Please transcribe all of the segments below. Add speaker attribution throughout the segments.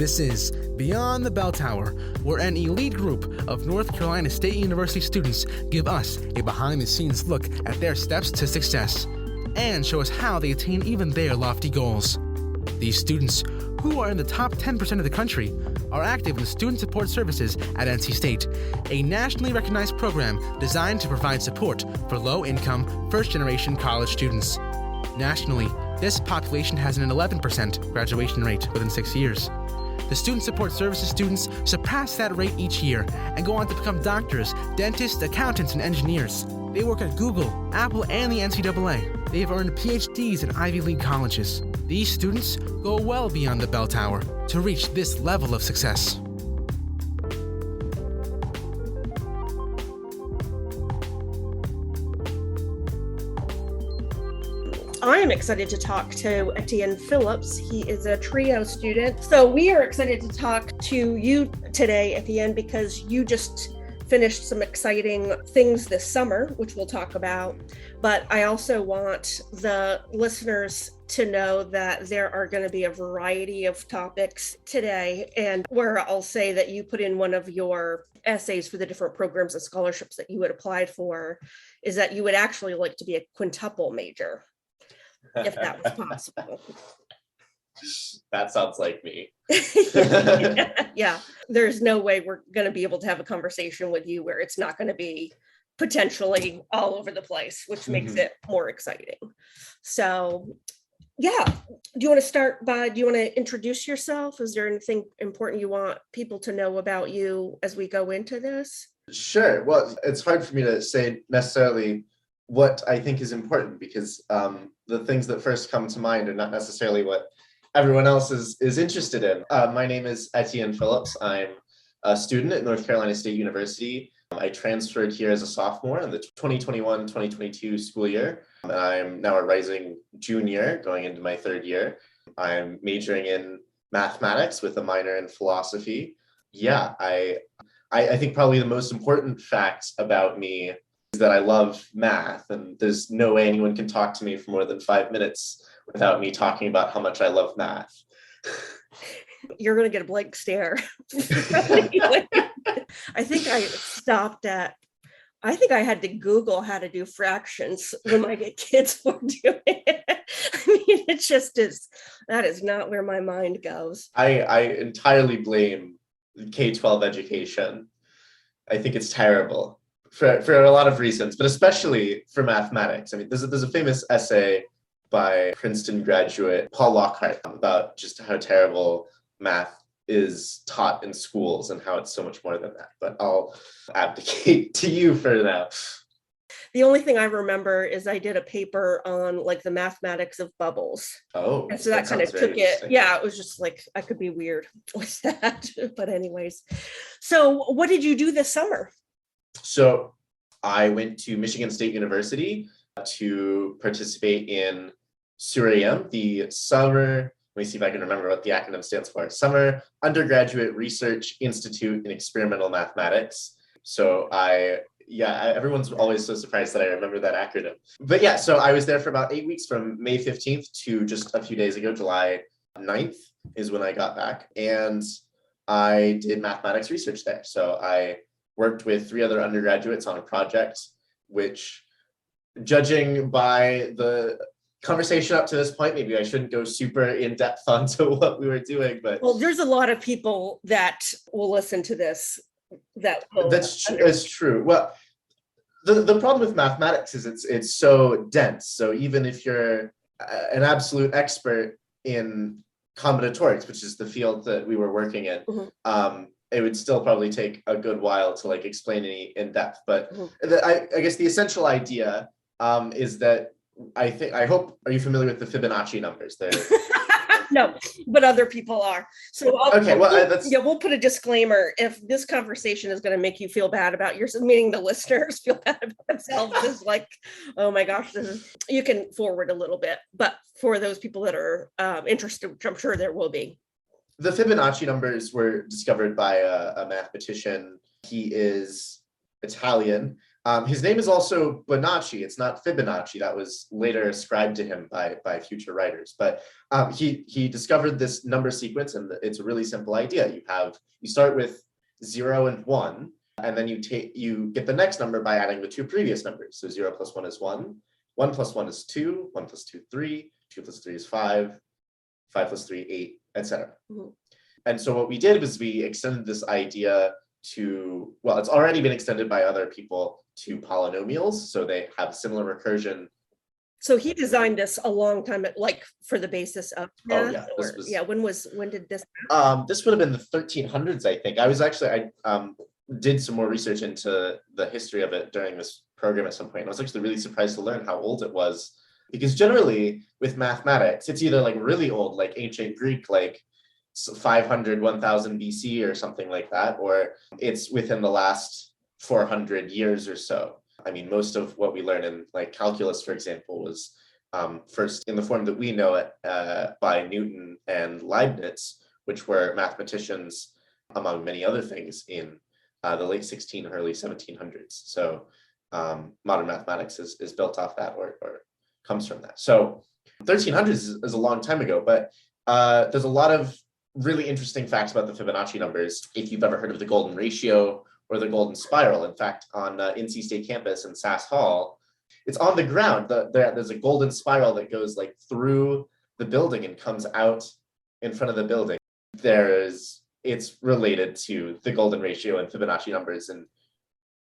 Speaker 1: This is Beyond the Bell Tower, where an elite group of North Carolina State University students give us a behind-the-scenes look at their steps to success and show us how they attain even their lofty goals. These students, who are in the top 10% of the country, are active in student support services at NC State, a nationally recognized program designed to provide support for low-income, first-generation college students. Nationally, this population has an 11% graduation rate within 6 years. The Student Support Services students surpass that rate each year and go on to become doctors, dentists, accountants, and engineers. They work at Google, Apple, and the NCAA. They have earned Ph.D.s in Ivy League colleges. These students go well beyond the bell tower to reach this level of success.
Speaker 2: I am excited to talk to Etienne Phillips. He is a TRIO student. So we are excited to talk to you today, Etienne, because you just finished some exciting things this summer, which we'll talk about. But I also want the listeners to know that there are going to be a variety of topics today, and where I'll say that you put in one of your essays for the different programs and scholarships that you had applied for is that you would actually like to be a quintuple major, if that was possible.
Speaker 3: That sounds like me.
Speaker 2: Yeah, there's no way we're going to be able to have a conversation with you where it's not going to be potentially all over the place, which makes it more exciting. So, yeah, do you want to introduce yourself? Is there anything important you want people to know about you as we go into this?
Speaker 3: Sure. Well, it's hard for me to say necessarily what I think is important because the things that first come to mind are not necessarily what everyone else is interested in. My name is Etienne Phillips. I'm a student at North Carolina State University. I transferred here as a sophomore in the 2021-2022 school year. I'm now a rising junior going into my third year. I'm majoring in mathematics with a minor in philosophy. Yeah, I think probably the most important fact about me is that I love math, and there's no way anyone can talk to me for more than 5 minutes without me talking about how much I love math.
Speaker 2: You're going to get a blank stare. I think I had to Google how to do fractions when my kids were doing it. I mean, it just is, that is not where my mind goes.
Speaker 3: I entirely blame K-12 education. I think it's terrible for a lot of reasons, but especially for mathematics. I mean, there's a famous essay by Princeton graduate Paul Lockhart about just how terrible math is taught in schools and how it's so much more than that. But I'll abdicate to you for now.
Speaker 2: The only thing I remember is I did a paper on like the mathematics of bubbles.
Speaker 3: Oh,
Speaker 2: and so that kind of took it. Yeah, it was just like, I could be weird with that. But anyways, so what did you do this summer?
Speaker 3: So I went to Michigan State University to participate in SURIM, the Summer, let me see if I can remember what the acronym stands for, Summer Undergraduate Research Institute in Experimental Mathematics. So everyone's always so surprised that I remember that acronym. But yeah, so I was there for about 8 weeks from May 15th to just a few days ago, July 9th is when I got back. And I did mathematics research there. So I worked with 3 other undergraduates on a project, which, judging by the conversation up to this point, maybe I shouldn't go super in depth onto what we were doing, but
Speaker 2: there's a lot of people that will listen to this
Speaker 3: that's true. Well, the problem with mathematics is it's so dense. So even if you're an absolute expert in combinatorics, which is the field that we were working in, it would still probably take a good while to like explain any in depth. But I guess the essential idea is that I hope, are you familiar with the Fibonacci numbers?
Speaker 2: No, but other people are. So we'll put a disclaimer. If this conversation is going to make you feel bad about yourself, meaning the listeners feel bad about themselves, is like, oh my gosh, you can forward a little bit. But for those people that are interested, which I'm sure there will be.
Speaker 3: The Fibonacci numbers were discovered by a mathematician. He is Italian, His name is also Bonacci. It's not Fibonacci. That was later ascribed to him by future writers. But he discovered this number sequence, and it's a really simple idea. You start with 0 and 1, and then you get the next number by adding the two previous numbers. So 0 plus 1 is 1, 1 plus 1 is 2, 1 plus 2 3, 2 plus 3 is 5, 5 plus 3 8, etc.
Speaker 2: Mhm.
Speaker 3: And so what we did was we extended this idea to, well, it's already been extended by other people to polynomials. So they have similar recursion.
Speaker 2: So he designed this a long time, like for the basis of math.
Speaker 3: Oh yeah,
Speaker 2: When did this?
Speaker 3: This would have been the 1300s, I think. I did some more research into the history of it during this program at some point. And I was actually really surprised to learn how old it was, because generally with mathematics, it's either like really old, like ancient Greek, like 500, 1000 BC or something like that, or it's within the last 400 years or so. I mean, most of what we learn in like calculus, for example, was first in the form that we know it by Newton and Leibniz, which were mathematicians, among many other things, in the late 1600s, early 1700s. So modern mathematics is built off that, or comes from that. So 1300s is a long time ago, but there's a lot of really interesting facts about the Fibonacci numbers. If you've ever heard of the golden ratio or the golden spiral, in fact, on NC State campus in Sass Hall, it's on the ground. There's a golden spiral that goes like through the building and comes out in front of the building. It's related to the golden ratio and Fibonacci numbers in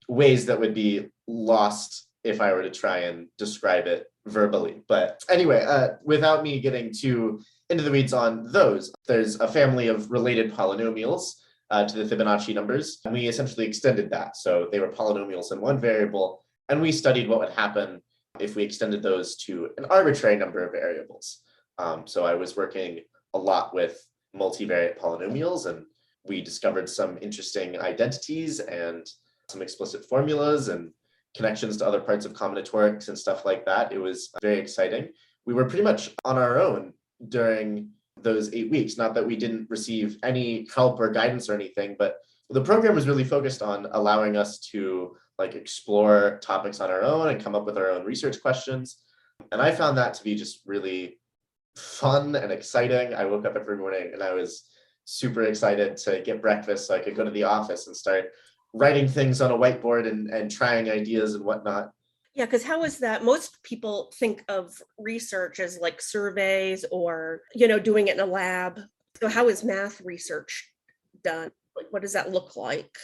Speaker 3: ways that would be lost if I were to try and describe it verbally. But anyway, without me getting too into the weeds on those, there's a family of related polynomials to the Fibonacci numbers, and we essentially extended that. So they were polynomials in one variable, and we studied what would happen if we extended those to an arbitrary number of variables. So I was working a lot with multivariate polynomials, and we discovered some interesting identities and some explicit formulas and connections to other parts of combinatorics and stuff like that. It was very exciting. We were pretty much on our own during those 8 weeks. Not that we didn't receive any help or guidance or anything, but the program was really focused on allowing us to like explore topics on our own and come up with our own research questions. And I found that to be just really fun and exciting. I woke up every morning and I was super excited to get breakfast so I could go to the office and start writing things on a whiteboard and trying ideas and whatnot.
Speaker 2: Yeah, because how is that? Most people think of research as like surveys or, doing it in a lab. So how is math research done? Like, what does that look like?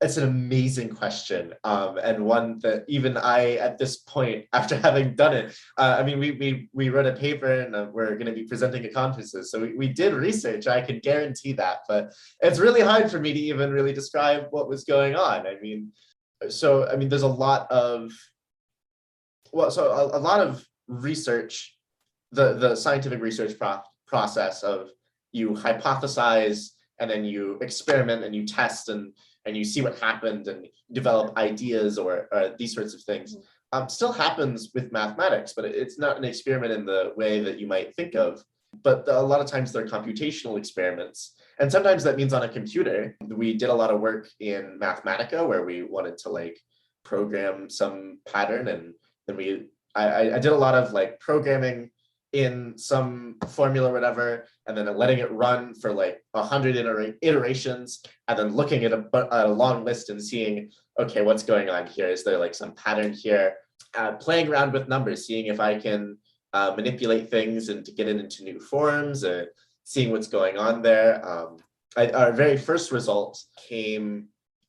Speaker 3: It's an amazing question, and one that even I, at this point, after having done it, we wrote a paper and we're going to be presenting at conferences. So we did research, I can guarantee that, but it's really hard for me to even really describe what was going on. There's a lot of, a lot of research, the scientific research process of you hypothesize and then you experiment and you test and you see what happened and develop ideas or these sorts of things, still happens with mathematics, but it's not an experiment in the way that you might think of. But a lot of times they're computational experiments. And sometimes that means on a computer. We did a lot of work in Mathematica where we wanted to like program some pattern, and then I did a lot of like programming in some formula or whatever, and then letting it run for like 100 iterations, and then looking at a long list and seeing, okay, what's going on here? Is there like some pattern here? Playing around with numbers, seeing if I can manipulate things and to get it into new forms, or seeing what's going on there. Our very first result came,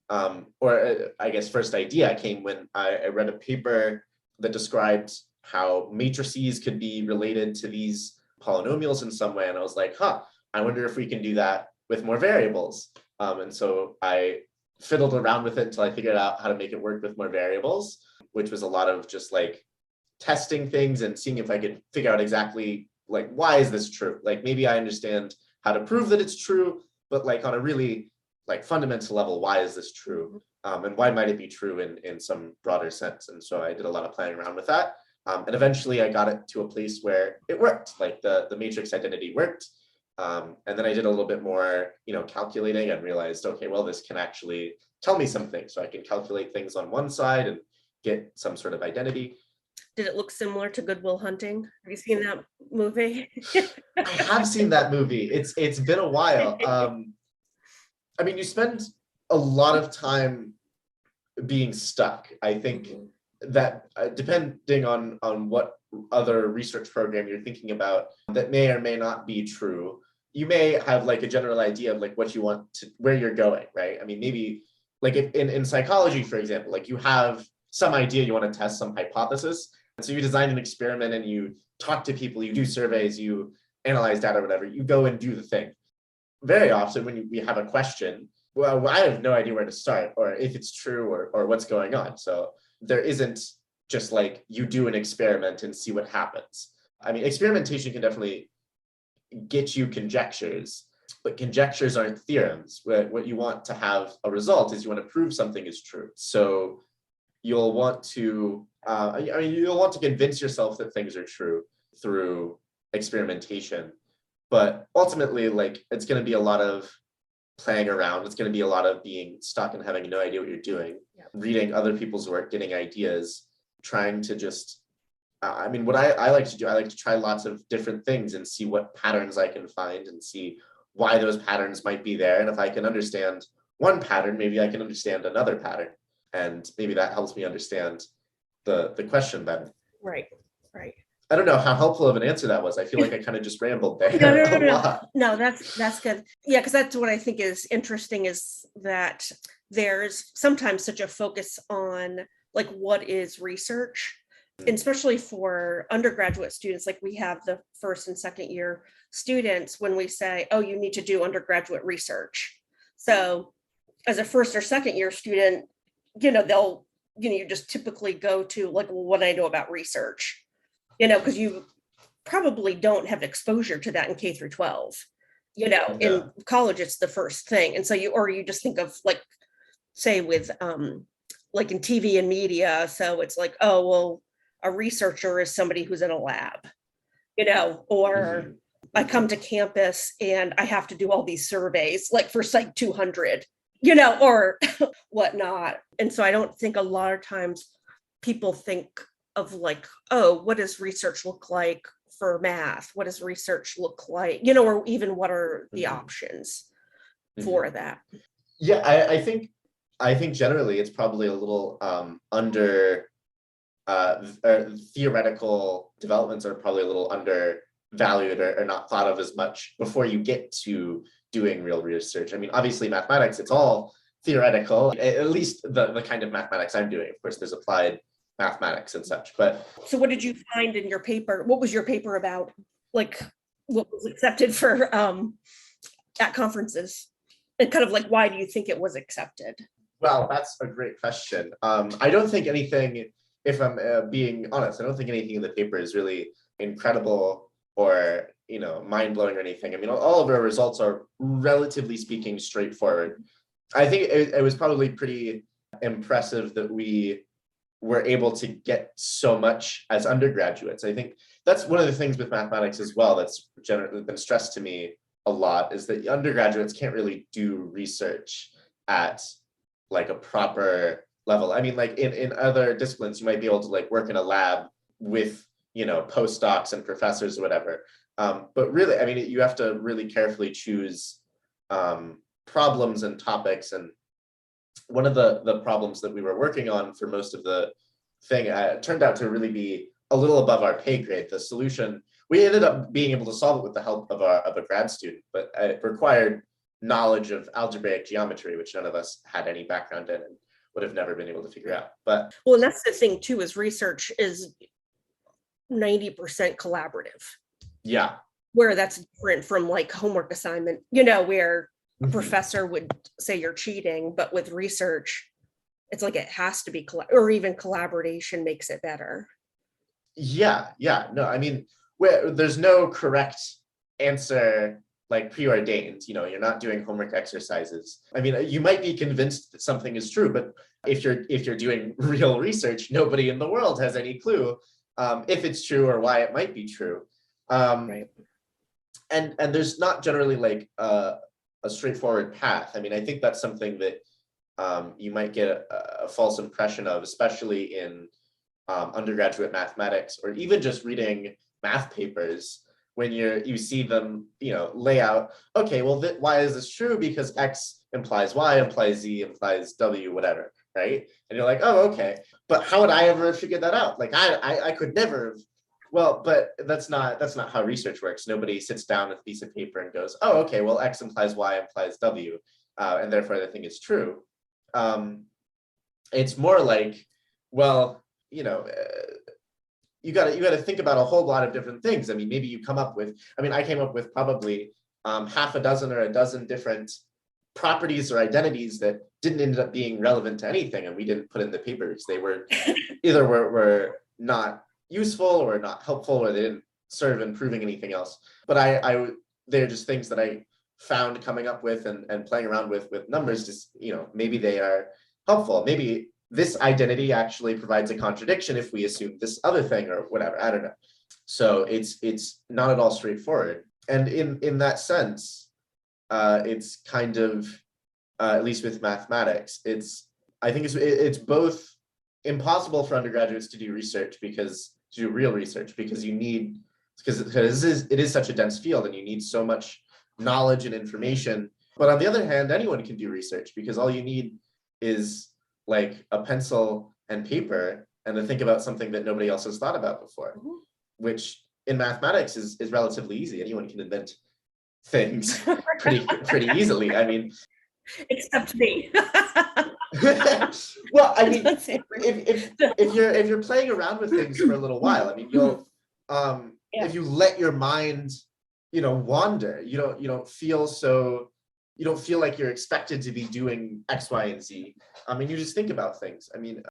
Speaker 3: first idea came when I read a paper that described how matrices could be related to these polynomials in some way. And I was like, I wonder if we can do that with more variables. And so I fiddled around with it until I figured out how to make it work with more variables, which was a lot of just like testing things and seeing if I could figure out exactly like, why is this true? Like maybe I understand how to prove that it's true, but like on a really like fundamental level, why is this true? And why might it be true in some broader sense? And so I did a lot of playing around with that. And eventually I got it to a place where it worked, like the matrix identity worked. And then I did a little bit more, calculating and realized, okay, well, this can actually tell me something. So I can calculate things on one side and get some sort of identity.
Speaker 2: Did it look similar to Good Will Hunting? Have you seen that movie?
Speaker 3: I have seen that movie. It's been a while. I mean, you spend a lot of time being stuck. I think that depending on what other research program you're thinking about, that may or may not be true. You may have like a general idea of like what you want to, where you're going, right? I mean, maybe like if in psychology, for example, like you have some idea you want to test, some hypothesis. And so you design an experiment and you talk to people, you do surveys, you analyze data, or whatever, you go and do the thing. Very often when we have a question, well, I have no idea where to start or if it's true or what's going on. So there isn't just like you do an experiment and see what happens. I mean, experimentation can definitely get you conjectures, but conjectures aren't theorems. What you want to have a result is you want to prove something is true. So you'll want to, you'll want to convince yourself that things are true through experimentation. But ultimately, like, it's going to be a lot of playing around. It's going to be a lot of being stuck and having no idea what you're doing, reading other people's work, getting ideas, trying to just, what I like to do, I like to try lots of different things and see what patterns I can find and see why those patterns might be there. And if I can understand one pattern, maybe I can understand another pattern. And maybe that helps me understand the question better.
Speaker 2: Right.
Speaker 3: I don't know how helpful of an answer that was. I feel like I kind of just rambled there a lot.
Speaker 2: No, that's good. Yeah, because that's what I think is interesting is that there's sometimes such a focus on like what is research, and especially for undergraduate students. Like we have the first and second year students when we say, oh, you need to do undergraduate research. So as a first or second year student, you just typically go to like, well, what do I know about research? Because you probably don't have exposure to that in K through 12. In college, it's the first thing. And so you just think of like, say with like in TV and media. So it's like, oh, well, a researcher is somebody who's in a lab, or I come to campus and I have to do all these surveys, like for Psych 200, or whatnot. And so I don't think a lot of times people think of like, oh, what does research look like for math? What does research look like? Or even what are the options for that?
Speaker 3: Yeah, I think generally it's probably a little under theoretical developments are probably a little undervalued or not thought of as much before you get to doing real research. I mean, obviously mathematics, it's all theoretical, at least the kind of mathematics I'm doing. Of course, there's applied mathematics and such, but.
Speaker 2: So what did you find in your paper? What was your paper about? Like what was accepted for at conferences? And kind of like, why do you think it was accepted?
Speaker 3: Well, that's a great question. I don't think anything, if I'm being honest, I don't think anything in the paper is really incredible or, mind-blowing or anything. I mean, all of our results are relatively speaking straightforward. I think it was probably pretty impressive that we were able to get so much as undergraduates. I think that's one of the things with mathematics as well that's generally been stressed to me a lot, is that undergraduates can't really do research at like a proper level. I mean, like in other disciplines, you might be able to like work in a lab with, postdocs and professors or whatever. But really, I mean, you have to really carefully choose problems and topics. And one of the problems that we were working on for most of the thing turned out to really be a little above our pay grade. The solution, we ended up being able to solve it with the help of a grad student, but it required knowledge of algebraic geometry, which none of us had any background in and would have never been able to figure out. But
Speaker 2: well, and that's the thing too, is research is 90% collaborative.
Speaker 3: Yeah.
Speaker 2: Where that's different from like homework assignment, where a professor would say you're cheating, but with research, it's like it has to be, or even collaboration makes it better.
Speaker 3: Yeah. No, I mean, there's no correct answer like preordained. You're not doing homework exercises. I mean, you might be convinced that something is true, but if you're doing real research, nobody in the world has any clue if it's true or why it might be true.
Speaker 2: Right.
Speaker 3: And there's not generally like a straightforward path. I mean, I think that's something that you might get a false impression of, especially in undergraduate mathematics, or even just reading math papers, when you see them, lay out, okay, well, why is this true? Because X implies Y, implies Z, implies W, whatever, right? And you're like, oh, okay. But how would I ever figure that out? Like, I could never. Well, but that's not how research works. Nobody sits down with a piece of paper and goes, oh, okay, well, X implies Y implies W, and therefore the thing is true. It's more like, well, you got to think about a whole lot of different things. I mean, maybe you come up with, I came up with probably half a dozen or a dozen different properties or identities that didn't end up being relevant to anything, and we didn't put in the papers. They were either were not useful or not helpful, or they didn't serve improving anything else. But they're just things that I found coming up with and playing around with numbers. Just, maybe they are helpful. Maybe this identity actually provides a contradiction if we assume this other thing or whatever. I don't know. So it's not at all straightforward. And in that sense, it's kind of, at least with mathematics, I think it's both impossible for undergraduates to do real research, because it is such a dense field and you need so much knowledge and information. But on the other hand, anyone can do research, because all you need is like a pencil and paper and to think about something that nobody else has thought about before, which in mathematics is relatively easy. Anyone can invent things pretty easily. I mean,
Speaker 2: except me.
Speaker 3: Well, I mean, if you're playing around with things for a little while, I mean, you'll if you let your mind, wander, you don't feel like you're expected to be doing X, Y, and Z. I mean, you just think about things. I mean,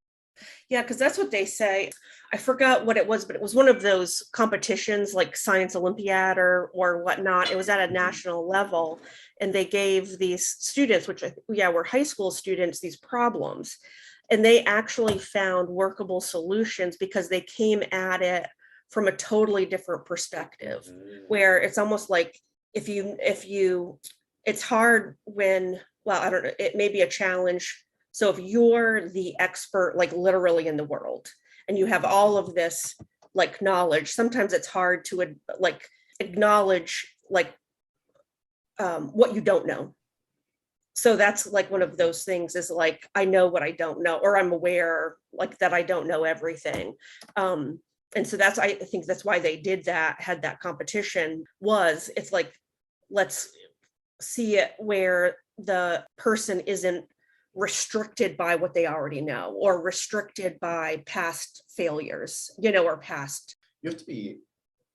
Speaker 2: yeah, because that's what they say. I forgot what it was, but it was one of those competitions like Science Olympiad or whatnot. It was at a national level, and they gave these students, which were high school students, these problems, and they actually found workable solutions because they came at it from a totally different perspective, where it's almost like if you it's hard when, well, I don't know, it may be a challenge. So if you're the expert, like literally in the world, and you have all of this like knowledge, sometimes it's hard to like acknowledge like what you don't know. So that's like one of those things, is like, I know what I don't know, or I'm aware like that I don't know everything. And so I think that's why they had that competition. It's like, let's see it where the person isn't restricted by what they already know, or restricted by past failures, or past.
Speaker 3: You have to be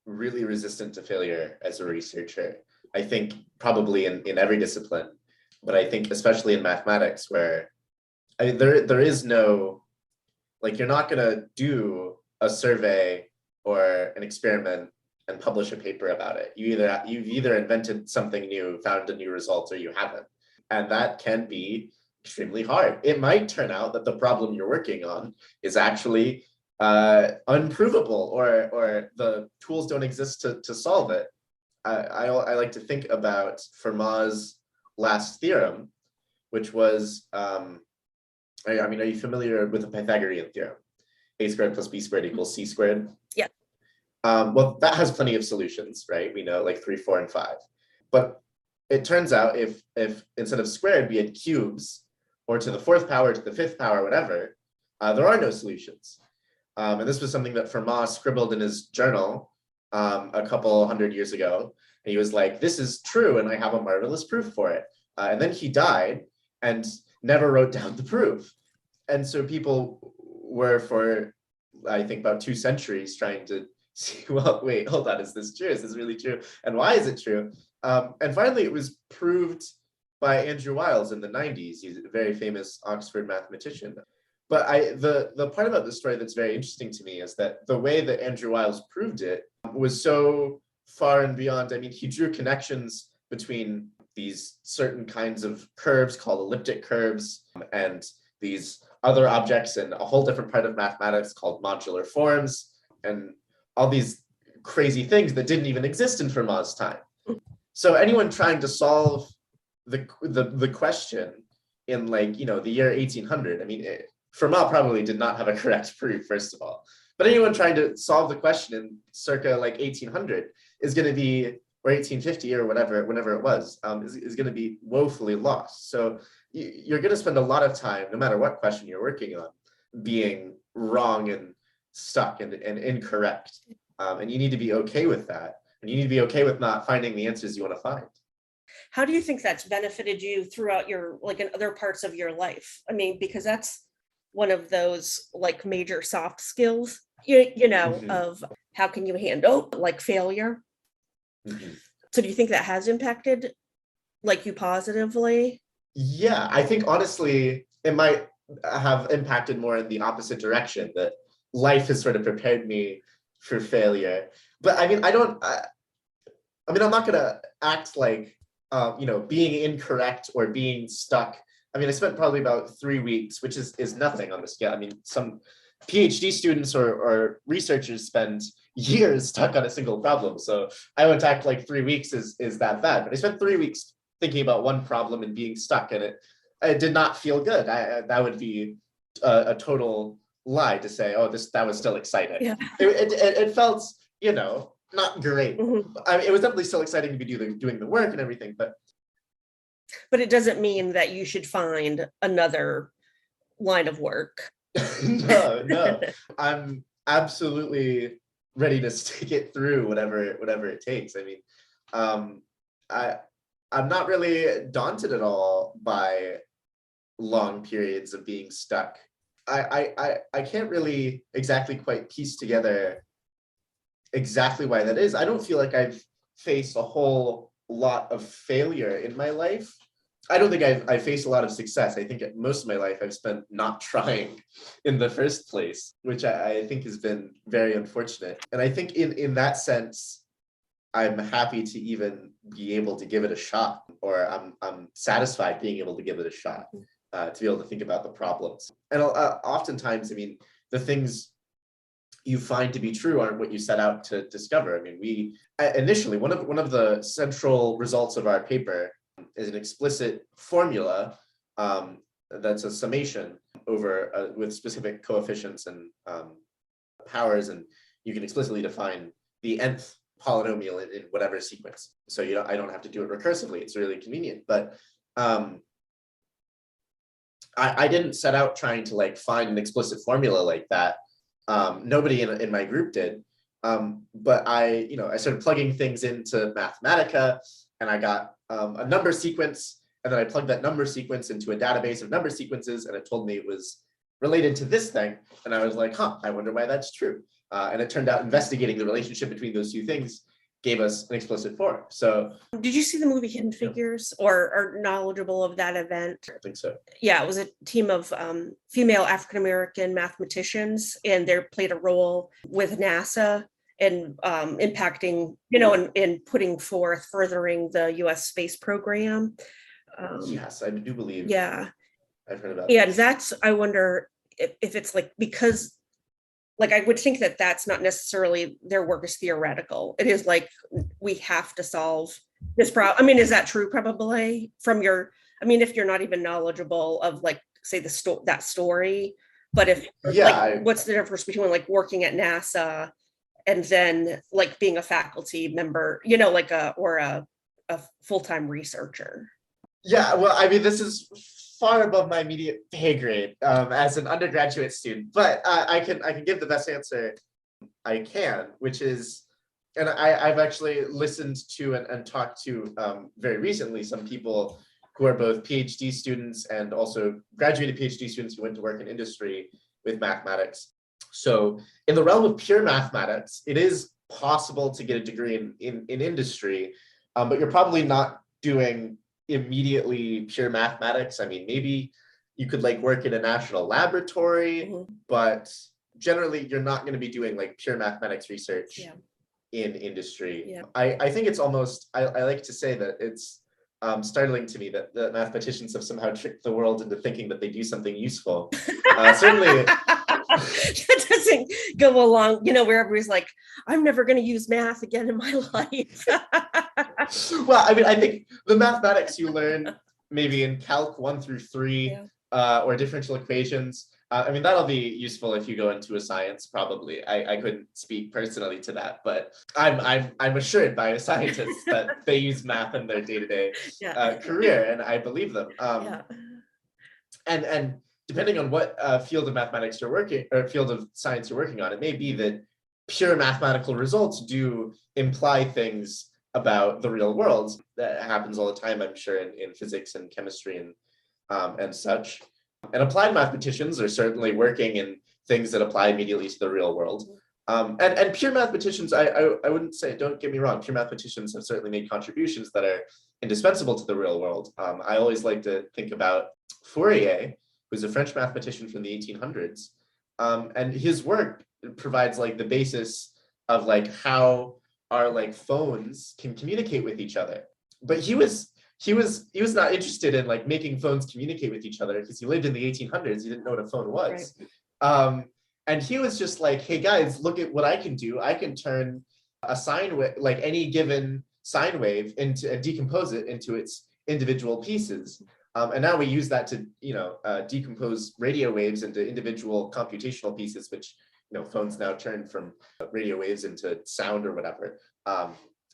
Speaker 3: really resistant to failure as a researcher. I think probably in every discipline, but I think especially in mathematics, where there is no, like, you're not going to do a survey or an experiment and publish a paper about it. You've either invented something new, found a new result, or you haven't. And that can be extremely hard. It might turn out that the problem you're working on is actually unprovable, or the tools don't exist to solve it. I like to think about Fermat's last theorem, which was, are you familiar with the Pythagorean theorem? A squared plus b squared equals c squared?
Speaker 2: Yeah.
Speaker 3: Well, that has plenty of solutions, right? We know, like 3, 4, and 5. But it turns out if instead of squared we had cubes, or to the 4th power, to the 5th power, whatever, there are no solutions. And this was something that Fermat scribbled in his journal a couple hundred years ago. And he was like, this is true, and I have a marvelous proof for it. And then he died and never wrote down the proof. And so people were, for I think about 2 centuries, trying to see, well, wait, hold on, is this true? Is this really true? And why is it true? And finally, it was proved by Andrew Wiles in the 90s. He's a very famous Oxford mathematician. But the part about the story that's very interesting to me is that the way that Andrew Wiles proved it was so far and beyond. I mean, he drew connections between these certain kinds of curves called elliptic curves and these other objects in a whole different part of mathematics called modular forms, and all these crazy things that didn't even exist in Fermat's time. So anyone trying to solve the question in like, the year 1800. I mean, Fermat probably did not have a correct proof, first of all. But anyone trying to solve the question in circa like 1800 is going to be, or 1850 or whatever, whenever it was, is going to be woefully lost. So you're going to spend a lot of time, no matter what question you're working on, being wrong and stuck and incorrect. And you need to be okay with that. And you need to be okay with not finding the answers you want to find.
Speaker 2: How do you think that's benefited you throughout your, like, in other parts of your life? I mean, because that's one of those like major soft skills, of how can you handle like failure? So do you think that has impacted like you positively?
Speaker 3: Yeah, I think honestly, it might have impacted more in the opposite direction, that life has sort of prepared me for failure. But I mean, I'm not gonna act like, being incorrect or being stuck. I mean, I spent probably about 3 weeks, which is nothing on the scale. I mean, some PhD students or researchers spend years stuck on a single problem. So I wouldn't act like 3 weeks is that bad. But I spent 3 weeks thinking about one problem and being stuck, and it did not feel good. That would be a total lie to say, oh, that was still exciting.
Speaker 2: Yeah.
Speaker 3: It felt, not great. I mean, it was definitely still exciting to be doing the work and everything, but
Speaker 2: it doesn't mean that you should find another line of work.
Speaker 3: No. I'm absolutely ready to stick it through whatever it takes. I mean, I'm not really daunted at all by long periods of being stuck. I can't really exactly quite piece together exactly why that is. I don't feel like I've faced a whole lot of failure in my life. I don't think I've faced a lot of success. I think most of my life I've spent not trying in the first place, which I think has been very unfortunate. And I think in that sense, I'm happy to even be able to give it a shot, or I'm satisfied being able to give it a shot, to be able to think about the problems. And oftentimes, I mean, the things you find to be true aren't what you set out to discover. I mean, we initially, one of the central results of our paper is an explicit formula that's a summation over with specific coefficients and powers, and you can explicitly define the nth polynomial in whatever sequence. So I don't have to do it recursively. It's really convenient. But I didn't set out trying to like find an explicit formula like that. Nobody in my group did. But I started plugging things into Mathematica, and I got a number sequence, and then I plugged that number sequence into a database of number sequences, and it told me it was related to this thing. And I was like, I wonder why that's true. And it turned out investigating the relationship between those two things gave us an explicit form. So
Speaker 2: did you see the movie Hidden Figures, or are knowledgeable of that event?
Speaker 3: I think so. Yeah,
Speaker 2: it was a team of female African-American mathematicians, and they played a role with NASA and impacting, in putting forth, furthering the US space program.
Speaker 3: Yes, I do believe.
Speaker 2: Yeah.
Speaker 3: I've heard about
Speaker 2: that. And I wonder if it's like, because like, I would think that that's not necessarily their work is theoretical. It is like, we have to solve this problem. I mean, is that true probably from if you're not even knowledgeable of like, say that story, but if, what's the difference between like working at NASA and then like being a faculty member, like a full-time researcher?
Speaker 3: Yeah, well, I mean, this is far above my immediate pay grade as an undergraduate student, but I can give the best answer I can, which is, and I've actually listened to and talked to very recently some people who are both PhD students and also graduated PhD students who went to work in industry with mathematics. So in the realm of pure mathematics, it is possible to get a degree in industry, but you're probably not doing immediately pure mathematics. I mean, maybe you could like work in a national laboratory, but generally you're not going to be doing like pure mathematics research in industry. Yeah. I think it's almost, I like to say that it's startling to me that the mathematicians have somehow tricked the world into thinking that they do something useful. Certainly.
Speaker 2: That doesn't go along, where everybody's like, I'm never going to use math again in my life.
Speaker 3: Well, I mean, I think the mathematics you learn maybe in Calc 1 through 3,
Speaker 2: Yeah.
Speaker 3: or differential equations. I mean, that'll be useful if you go into a science, probably. I couldn't speak personally to that, but I'm assured by scientists that they use math in their day-to-day career, and I believe them.
Speaker 2: Yeah.
Speaker 3: And depending on what field of mathematics you're working, or field of science you're working on, it may be that pure mathematical results do imply things about the real world. That happens all the time, I'm sure, in physics and chemistry and such. And applied mathematicians are certainly working in things that apply immediately to the real world. And pure mathematicians, I wouldn't say, don't get me wrong, pure mathematicians have certainly made contributions that are indispensable to the real world. I always like to think about Fourier, who's a French mathematician from the 1800s. And his work provides like the basis of like how our like phones can communicate with each other. But he was not interested in like making phones communicate with each other because he lived in the 1800s. He didn't know what a phone was. Right. And he was just like, hey guys, look at what I can do. I can turn a sine wave, like any given sine wave, into and decompose it into its individual pieces. And now we use that to, decompose radio waves into individual computational pieces, which, phones now turn from radio waves into sound or whatever.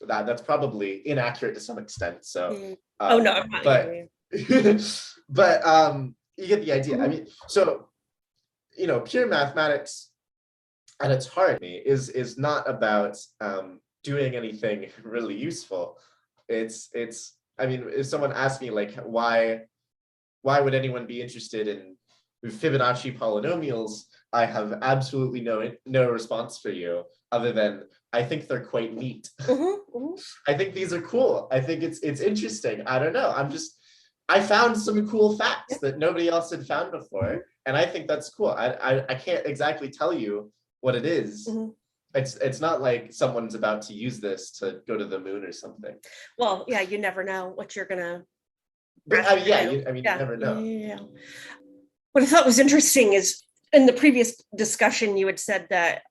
Speaker 3: That's probably inaccurate to some extent. So,
Speaker 2: oh no, I'm not.
Speaker 3: But you get the idea. I mean, so pure mathematics at its heart is not about doing anything really useful. It's. I mean, if someone asked me like why would anyone be interested in Fibonacci polynomials, I have absolutely no response for you other than I think they're quite neat. I think these are cool. I think it's interesting. I don't know. I found some cool facts that nobody else had found before, and I think that's cool. I can't exactly tell you what it is. It's not like someone's about to use this to go to the moon or something.
Speaker 2: Well, yeah, you never know what you're gonna.
Speaker 3: You never know.
Speaker 2: Yeah. What I thought was interesting is in the previous discussion, you had said that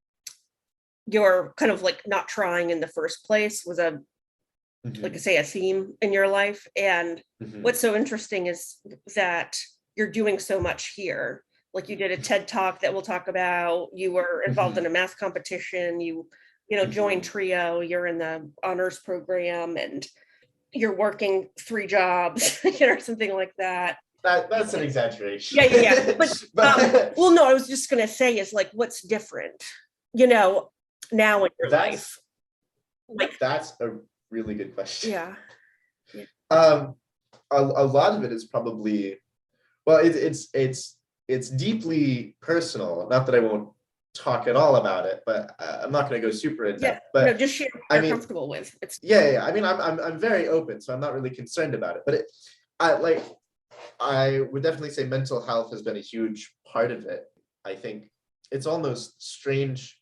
Speaker 2: you're kind of like not trying in the first place was like I say, a theme in your life. And what's so interesting is that you're doing so much here. Like you did a TED talk that we'll talk about. You were involved in a math competition. You joined TRIO. You're in the honors program, and you're working 3 jobs, or something like that.
Speaker 3: That's an exaggeration.
Speaker 2: Yeah. But well, no, I was just gonna say is like, what's different, now in your life? Like
Speaker 3: that's a really good question.
Speaker 2: Yeah.
Speaker 3: A lot of it is probably, well, it's deeply personal. Not that I won't talk at all about it, but I'm not going to go super in depth. But
Speaker 2: no, just share what you're comfortable with.
Speaker 3: I mean, I'm very open, so I'm not really concerned about it. But I would definitely say mental health has been a huge part of it. I think it's almost strange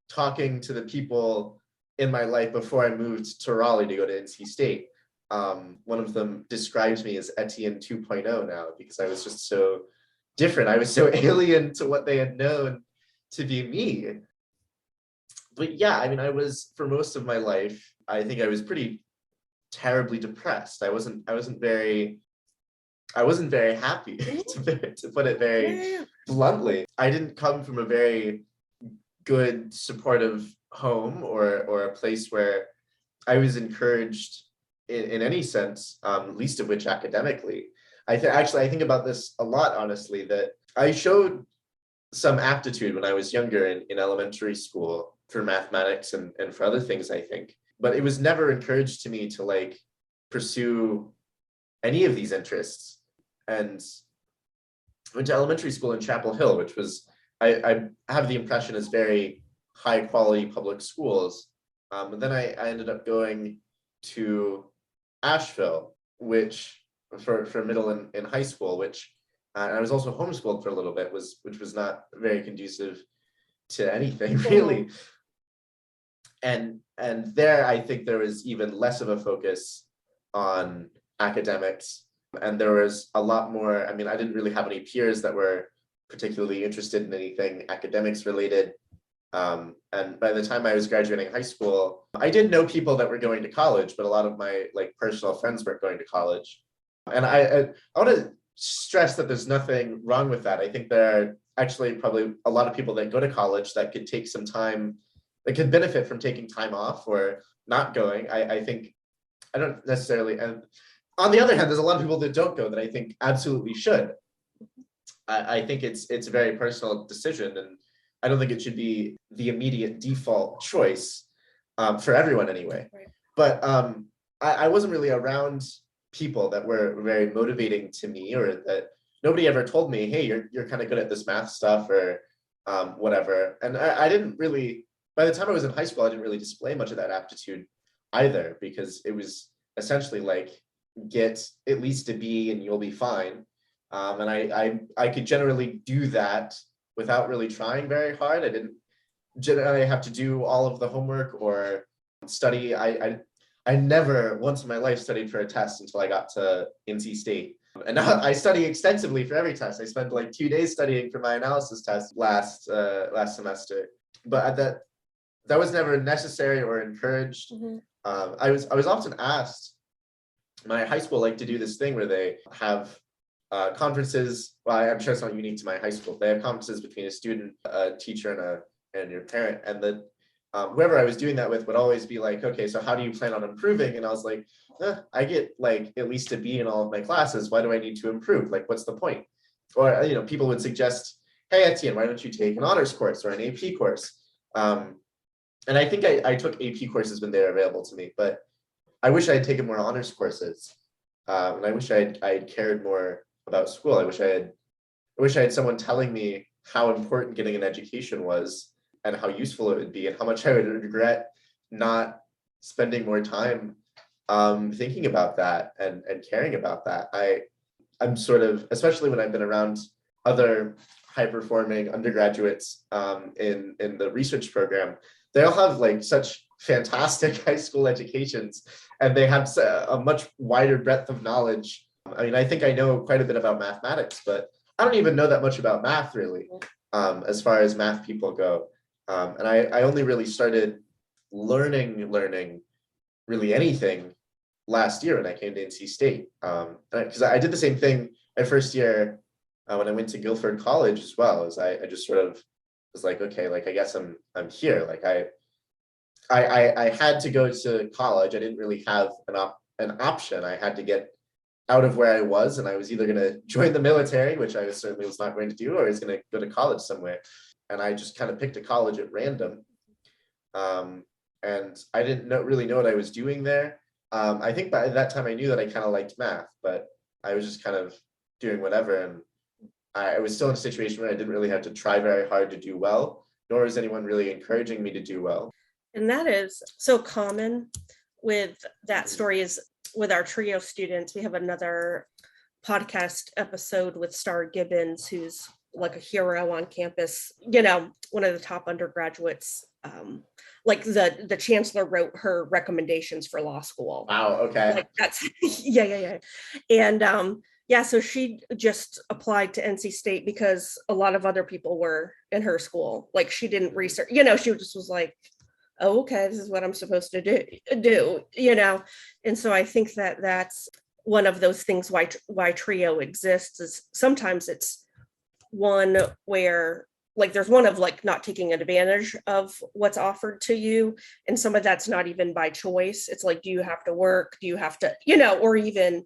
Speaker 3: talking to the people in my life before I moved to Raleigh to go to NC State. One of them describes me as Etienne 2.0 now because I was just so different. I was so alien to what they had known to be me. But yeah, I mean, I was, for most of my life, I think I was pretty terribly depressed. I wasn't very happy, to put it very bluntly. I didn't come from a very good, supportive home or a place where I was encouraged in any sense, least of which academically. I think about this a lot, honestly, that I showed some aptitude when I was younger in elementary school for mathematics and for other things, I think. But it was never encouraged to me to pursue any of these interests. And I went to elementary school in Chapel Hill, which was, I have the impression, is very high quality public schools. And then I ended up going to Asheville, which for middle and high school, which I was also homeschooled for a little bit, which was not very conducive to anything really. And there, I think there was even less of a focus on academics, and there was a lot more. I mean, I didn't really have any peers that were particularly interested in anything academics related. And by the time I was graduating high school, I did know people that were going to college, but a lot of my personal friends weren't going to college. And I want to stress that there's nothing wrong with that. I think there are actually probably a lot of people that go to college that could take some time, that could benefit from taking time off or not going. I think, I don't necessarily, and on the other hand, there's a lot of people that don't go that I think absolutely should. I think it's a very personal decision, and I don't think it should be the immediate default choice for everyone anyway.
Speaker 2: Right.
Speaker 3: But I wasn't really around people that were very motivating to me, or that nobody ever told me, hey, you're kind of good at this math stuff or whatever. And I didn't really, by the time I was in high school, I didn't really display much of that aptitude either, because it was essentially like, get at least a B and you'll be fine. And I could generally do that without really trying very hard. I didn't generally have to do all of the homework or study. I never once in my life studied for a test until I got to NC State. And now I study extensively for every test. I spent like 2 days studying for my analysis test last semester. But that was never necessary or encouraged.
Speaker 2: Mm-hmm.
Speaker 3: I was often asked, my high school liked to do this thing where they have conferences. Well, I'm sure it's not unique to my high school. They have conferences between a student, a teacher, and your parent. And the whoever I was doing that with would always be like, okay, so how do you plan on improving? And I was like, I get like at least a B in all of my classes. Why do I need to improve? Like, what's the point? Or, people would suggest, hey, Etienne, why don't you take an honors course or an AP course? And I think I took AP courses when they were available to me, but I wish I had taken more honors courses. And I wish I had cared more about school. I wish I had someone telling me how important getting an education was, and how useful it would be, and how much I would regret not spending more time thinking about that and caring about that. I'm sort of, especially when I've been around other high-performing undergraduates in the research program, they all have like such fantastic high school educations, and they have a much wider breadth of knowledge. I mean, I think I know quite a bit about mathematics, but I don't even know that much about math really, as far as math people go. And I only really started learning really anything last year when I came to NC State. Because I did the same thing my first year when I went to Guilford College as well. As I just sort of was like, okay, like I guess I'm here. Like I had to go to college. I didn't really have an option. I had to get out of where I was, and I was either going to join the military, which I certainly was not going to do, or I was going to go to college somewhere. And I just kind of picked a college at random. And I didn't really know what I was doing there. I think by that time I knew that I kind of liked math, but I was just kind of doing whatever. And I was still in a situation where I didn't really have to try very hard to do well, nor was anyone really encouraging me to do well.
Speaker 2: And that is so common with that story. Is with our trio students. We have another podcast episode with Star Gibbons, who's like a hero on campus, one of the top undergraduates. Like the chancellor wrote her recommendations for law school.
Speaker 3: Wow. Okay.
Speaker 2: Like that's yeah. And so she just applied to NC State because a lot of other people were in her school. Like she didn't research, she just was like, oh, okay, this is what I'm supposed to do. And so I think that that's one of those things why trio exists, is sometimes it's one where like there's one of like not taking advantage of what's offered to you, and some of that's not even by choice. It's like, do you have to work, do you have to or even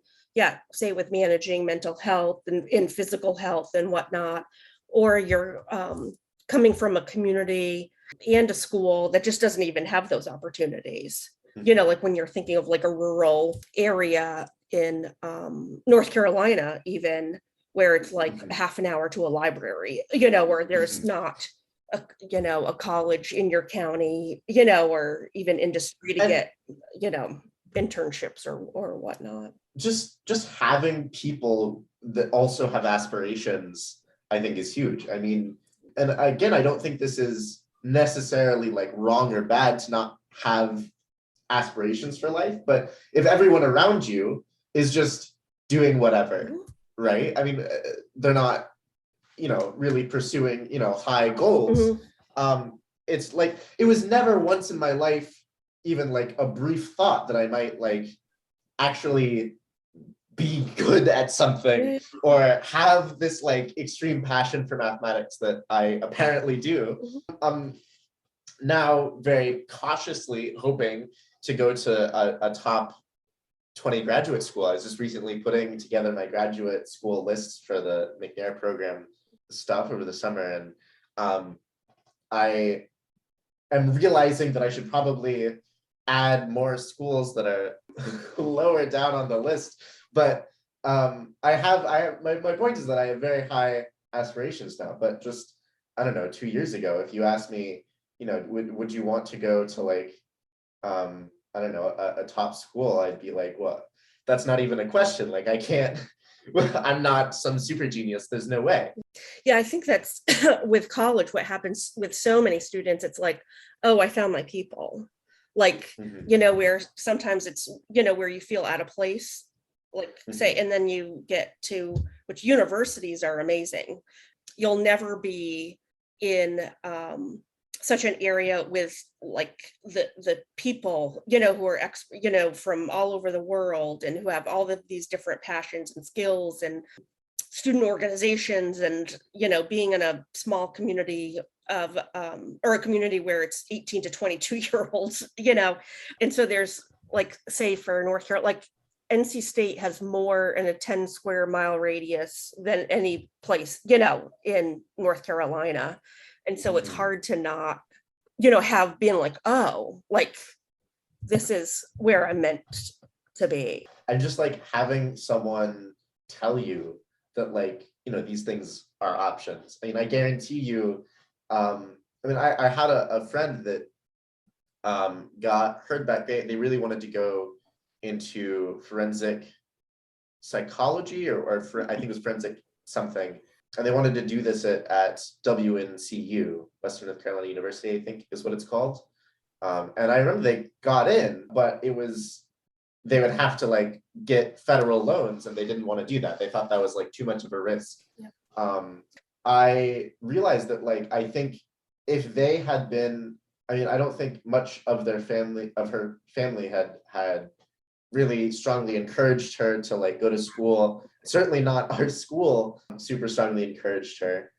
Speaker 2: say with managing mental health and physical health and whatnot, or you're coming from a community and a school that just doesn't even have those opportunities. Like when you're thinking of like a rural area in North Carolina, even, where it's like half an hour to a library, where there's not a college in your county, or even industry to get, internships or whatnot.
Speaker 3: Just having people that also have aspirations, I think, is huge. I mean, and again, I don't think this is necessarily like wrong or bad to not have aspirations for life, but if everyone around you is just doing whatever, right? I mean, they're not, really pursuing, high goals. It's like, it was never once in my life even like a brief thought that I might like actually be good at something or have this like extreme passion for mathematics that I apparently do. Now very cautiously hoping to go to a top 20 graduate school. I was just recently putting together my graduate school lists for the McNair program stuff over the summer, and I am realizing that I should probably add more schools that are lower down on the list. But my point is that I have very high aspirations now. But just, I don't know, 2 years ago, if you asked me, would you want to go to like, I don't know, a top school, I'd be like, what? That's not even a question. Like, I can't, I'm not some super genius. There's no way.
Speaker 2: Yeah, I think that's with college, what happens with so many students, it's like, oh, I found my people. Like, where sometimes it's, where you feel out of place, like say, and then you get to, which universities are amazing. You'll never be in such an area with like the people, who are from all over the world and who have all of these different passions and skills and student organizations and, being in a small community of, or a community where it's 18 to 22 year olds, and so there's like, say for North Carolina, like NC State has more in a 10 square mile radius than any place, in North Carolina. And so it's hard to not, have been like, oh, like this is where I'm meant to be.
Speaker 3: And just like having someone tell you that like, these things are options. I mean, I guarantee you, I had a friend that heard that they really wanted to go into forensic psychology or I think it was forensic something. And they wanted to do this at WNCU, Western North Carolina University, I think is what it's called. And I remember they got in, but they would have to like get federal loans and they didn't want to do that. They thought that was like too much of a risk. Yeah. I realized that like, I think if they had been, I don't think much of her family had really strongly encouraged her to like go to school. Certainly not our school super strongly encouraged her.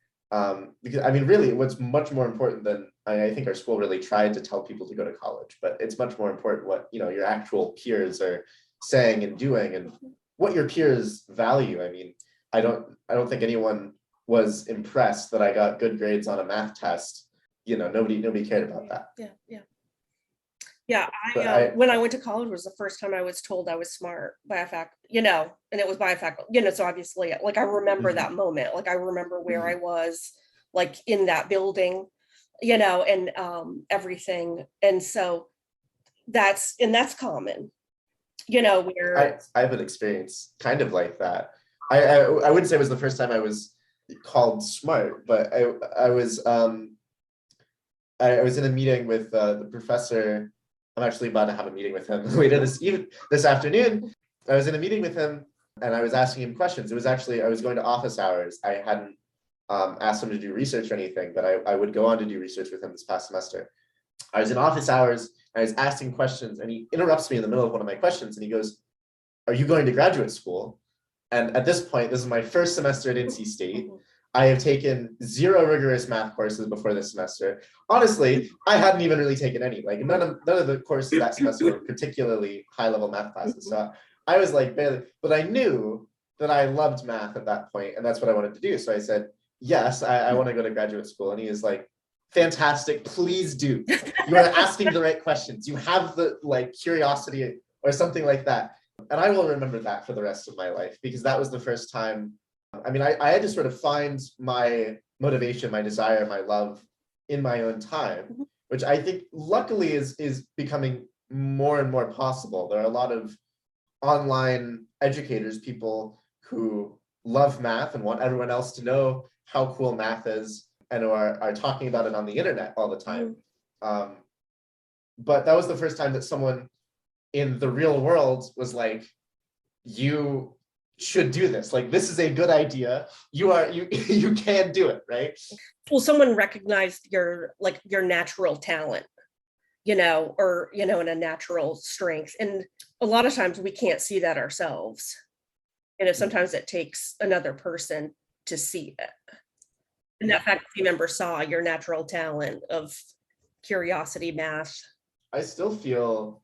Speaker 3: Because really what's much more important than, I think our school really tried to tell people to go to college, but it's much more important what, your actual peers are saying and doing and what your peers value. I don't think anyone was impressed that I got good grades on a math test. Nobody cared about that.
Speaker 2: Yeah, when I went to college was the first time I was told I was smart by a and it was by a faculty, so obviously like I remember that moment, like I remember where I was like in that building, and everything. And so that's common, where
Speaker 3: I have an experience kind of like that. I wouldn't say it was the first time I was called smart, but I was in a meeting with the professor. I'm actually about to have a meeting with him later this afternoon. I was in a meeting with him and I was asking him questions. It was actually, I was going to office hours. I hadn't asked him to do research or anything, but I would go on to do research with him this past semester. I was in office hours, I was asking questions and he interrupts me in the middle of one of my questions and he goes, "Are you going to graduate school?" And at this point, this is my first semester at NC State. I have taken 0 rigorous math courses before this semester. Honestly, I hadn't even really taken any. Like none of the courses that semester were particularly high-level math classes. So I was like barely, but I knew that I loved math at that point, and that's what I wanted to do. So I said, yes, I want to go to graduate school. And he is like, fantastic, please do. You are asking the right questions. You have the like curiosity or something like that. And I will remember that for the rest of my life because that was the first time. I had to sort of find my motivation, my desire, my love in my own time, which I think luckily is becoming more and more possible. There are a lot of online educators, people who love math and want everyone else to know how cool math is and are talking about it on the internet all the time. But that was the first time that someone in the real world was like, you should do this. Like, this is a good idea. You can do it, right?
Speaker 2: Well, someone recognized your natural talent, or, and a natural strength. And a lot of times we can't see that ourselves, sometimes it takes another person to see it. And that faculty member saw your natural talent of curiosity, math.
Speaker 3: I still feel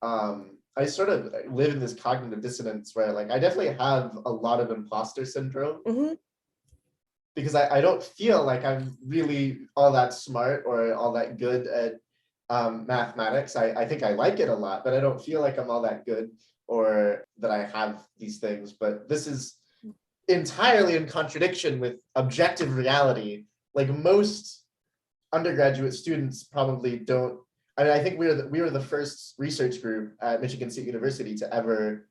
Speaker 3: I sort of live in this cognitive dissonance where like I definitely have a lot of imposter syndrome.
Speaker 2: Mm-hmm.
Speaker 3: Because I don't feel like I'm really all that smart or all that good at mathematics. I think I like it a lot, but I don't feel like I'm all that good or that I have these things. But this is entirely in contradiction with objective reality. Like most undergraduate students probably don't. I mean, I think we were the first research group at Michigan State University to ever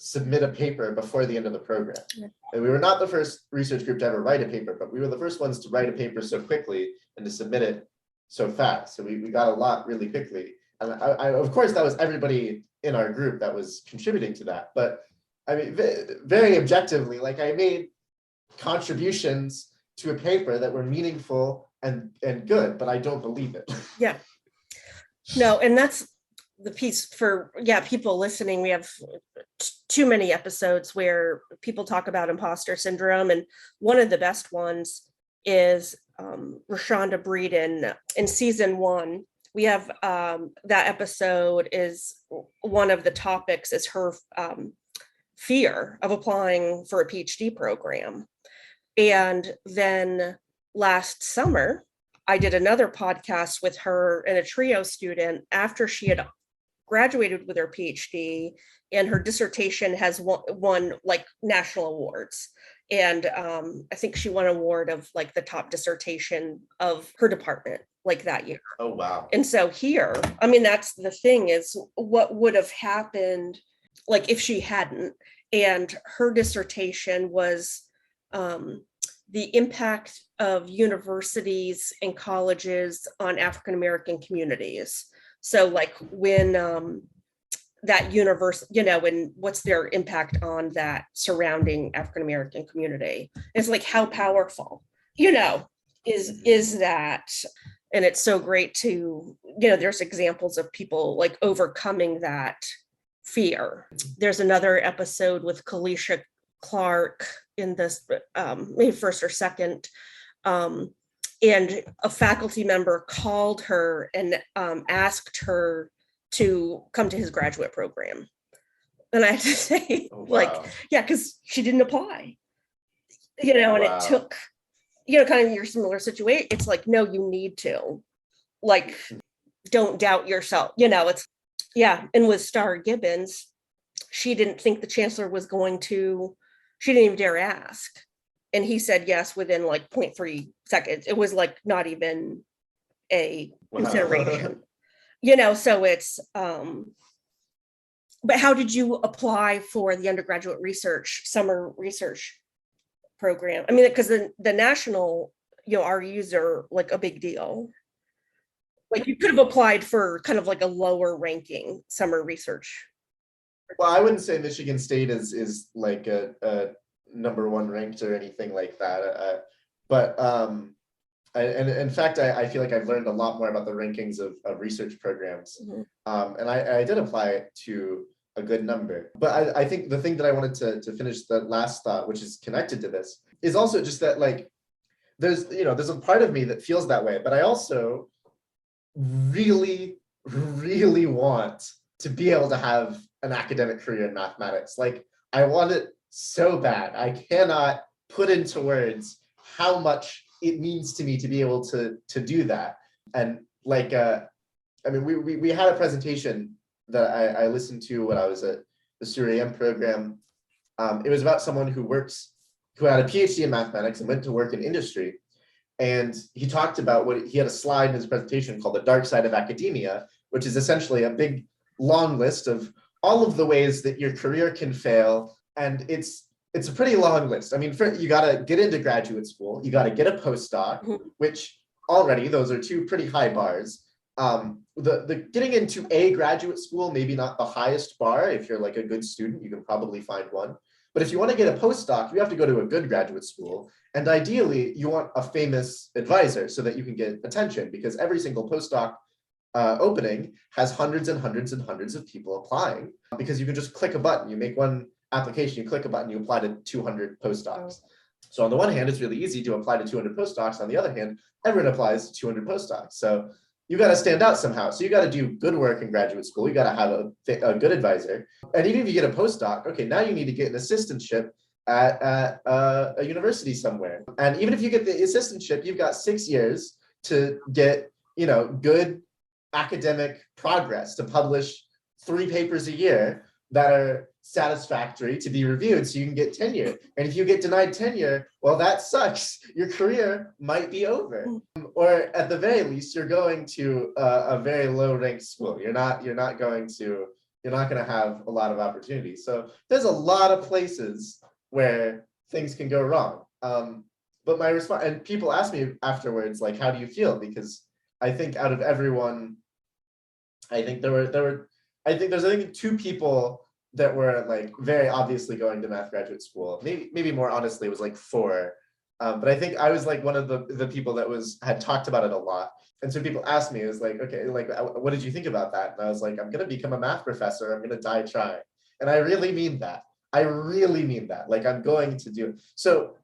Speaker 3: submit a paper before the end of the program. Yeah. And we were not the first research group to ever write a paper, but we were the first ones to write a paper so quickly and to submit it so fast. So we got a lot really quickly. And I of course, that was everybody in our group that was contributing to that. But I mean, very objectively, like I made contributions to a paper that were meaningful and good, but I don't believe it.
Speaker 2: Yeah. No, and that's the piece for people listening. We have too many episodes where people talk about imposter syndrome, and one of the best ones is Rashonda Breeden in season 1. We have that episode is one of the topics is her fear of applying for a PhD program. And then last summer I did another podcast with her and a trio student after she had graduated with her PhD, and her dissertation has won like national awards. And I think she won an award of like the top dissertation of her department like that year.
Speaker 3: Oh, wow.
Speaker 2: And so here, I mean, that's the thing is what would have happened like if she hadn't. And her dissertation was the impact of universities and colleges on African-American communities. So like when that universe, and what's their impact on that surrounding African-American community. It's like how powerful, is that. And it's so great to, there's examples of people like overcoming that fear. There's another episode with Kalisha Clark in this, maybe first or second, and a faculty member called her and asked her to come to his graduate program. And I have to say,
Speaker 3: oh, wow.
Speaker 2: Because she didn't apply, and it took, kind of your similar situation. It's like, no, you need to, like, don't doubt yourself, it's, And with Starr Gibbons, she didn't think the chancellor was she didn't even dare ask. And he said yes within like 0.3 seconds. It was like not even a consideration, so it's, but how did you apply for the undergraduate summer research program? I mean, because the national, RUs are like a big deal. Like you could have applied for kind of like a lower ranking summer research.
Speaker 3: Well, I wouldn't say Michigan State is like a number 1 ranked or anything like that. But in fact, I feel like I've learned a lot more about the rankings of research programs. Mm-hmm. And I did apply to a good number. But I think the thing that I wanted to finish the last thought, which is connected to this, is also just that like, there's a part of me that feels that way, but I also really, really want to be able to have an academic career in mathematics. Like I want it so bad. I cannot put into words how much it means to me to be able to do that. And like, I mean, we had a presentation that I listened to when I was at the SURE-AM program. It was about someone who had a PhD in mathematics and went to work in industry. And he talked about he had a slide in his presentation called The Dark Side of Academia, which is essentially a big, long list of all of the ways that your career can fail. And it's a pretty long list. I mean, you got to get into graduate school. You got to get a postdoc, mm-hmm. which already those are 2 pretty high bars. The getting into a graduate school, maybe not the highest bar. If you're like a good student, you can probably find one. But if you want to get a postdoc, you have to go to a good graduate school. And ideally, you want a famous advisor so that you can get attention, because every single postdoc opening has hundreds and hundreds and hundreds of people applying, because you can just click a button. You make one application, you click a button, you apply to 200 postdocs. So on the one hand, it's really easy to apply to 200 postdocs. On the other hand, everyone applies to 200 postdocs. So you got to stand out somehow. So you got to do good work in graduate school. You got to have a good advisor. And even if you get a postdoc, okay, now you need to get an assistantship at a university somewhere. And even if you get the assistantship, you've got 6 years to get, good academic progress, to publish 3 papers a year that are satisfactory to be reviewed so you can get tenure. And if you get denied tenure, well, that sucks. Your career might be over. Or at the very least, you're going to a very low ranked school. You're not going to have a lot of opportunities. So there's a lot of places where things can go wrong. But my response, and people ask me afterwards, like, how do you feel? Because I think out of everyone, I think there's 2 people that were like very obviously going to math graduate school. Maybe more honestly, it was like 4. But I think I was like one of the people that had talked about it a lot. And so people asked me, it was like, okay, like, what did you think about that? And I was like, I'm going to become a math professor. I'm going to die trying. And I really mean that. Like, I'm going to do it. So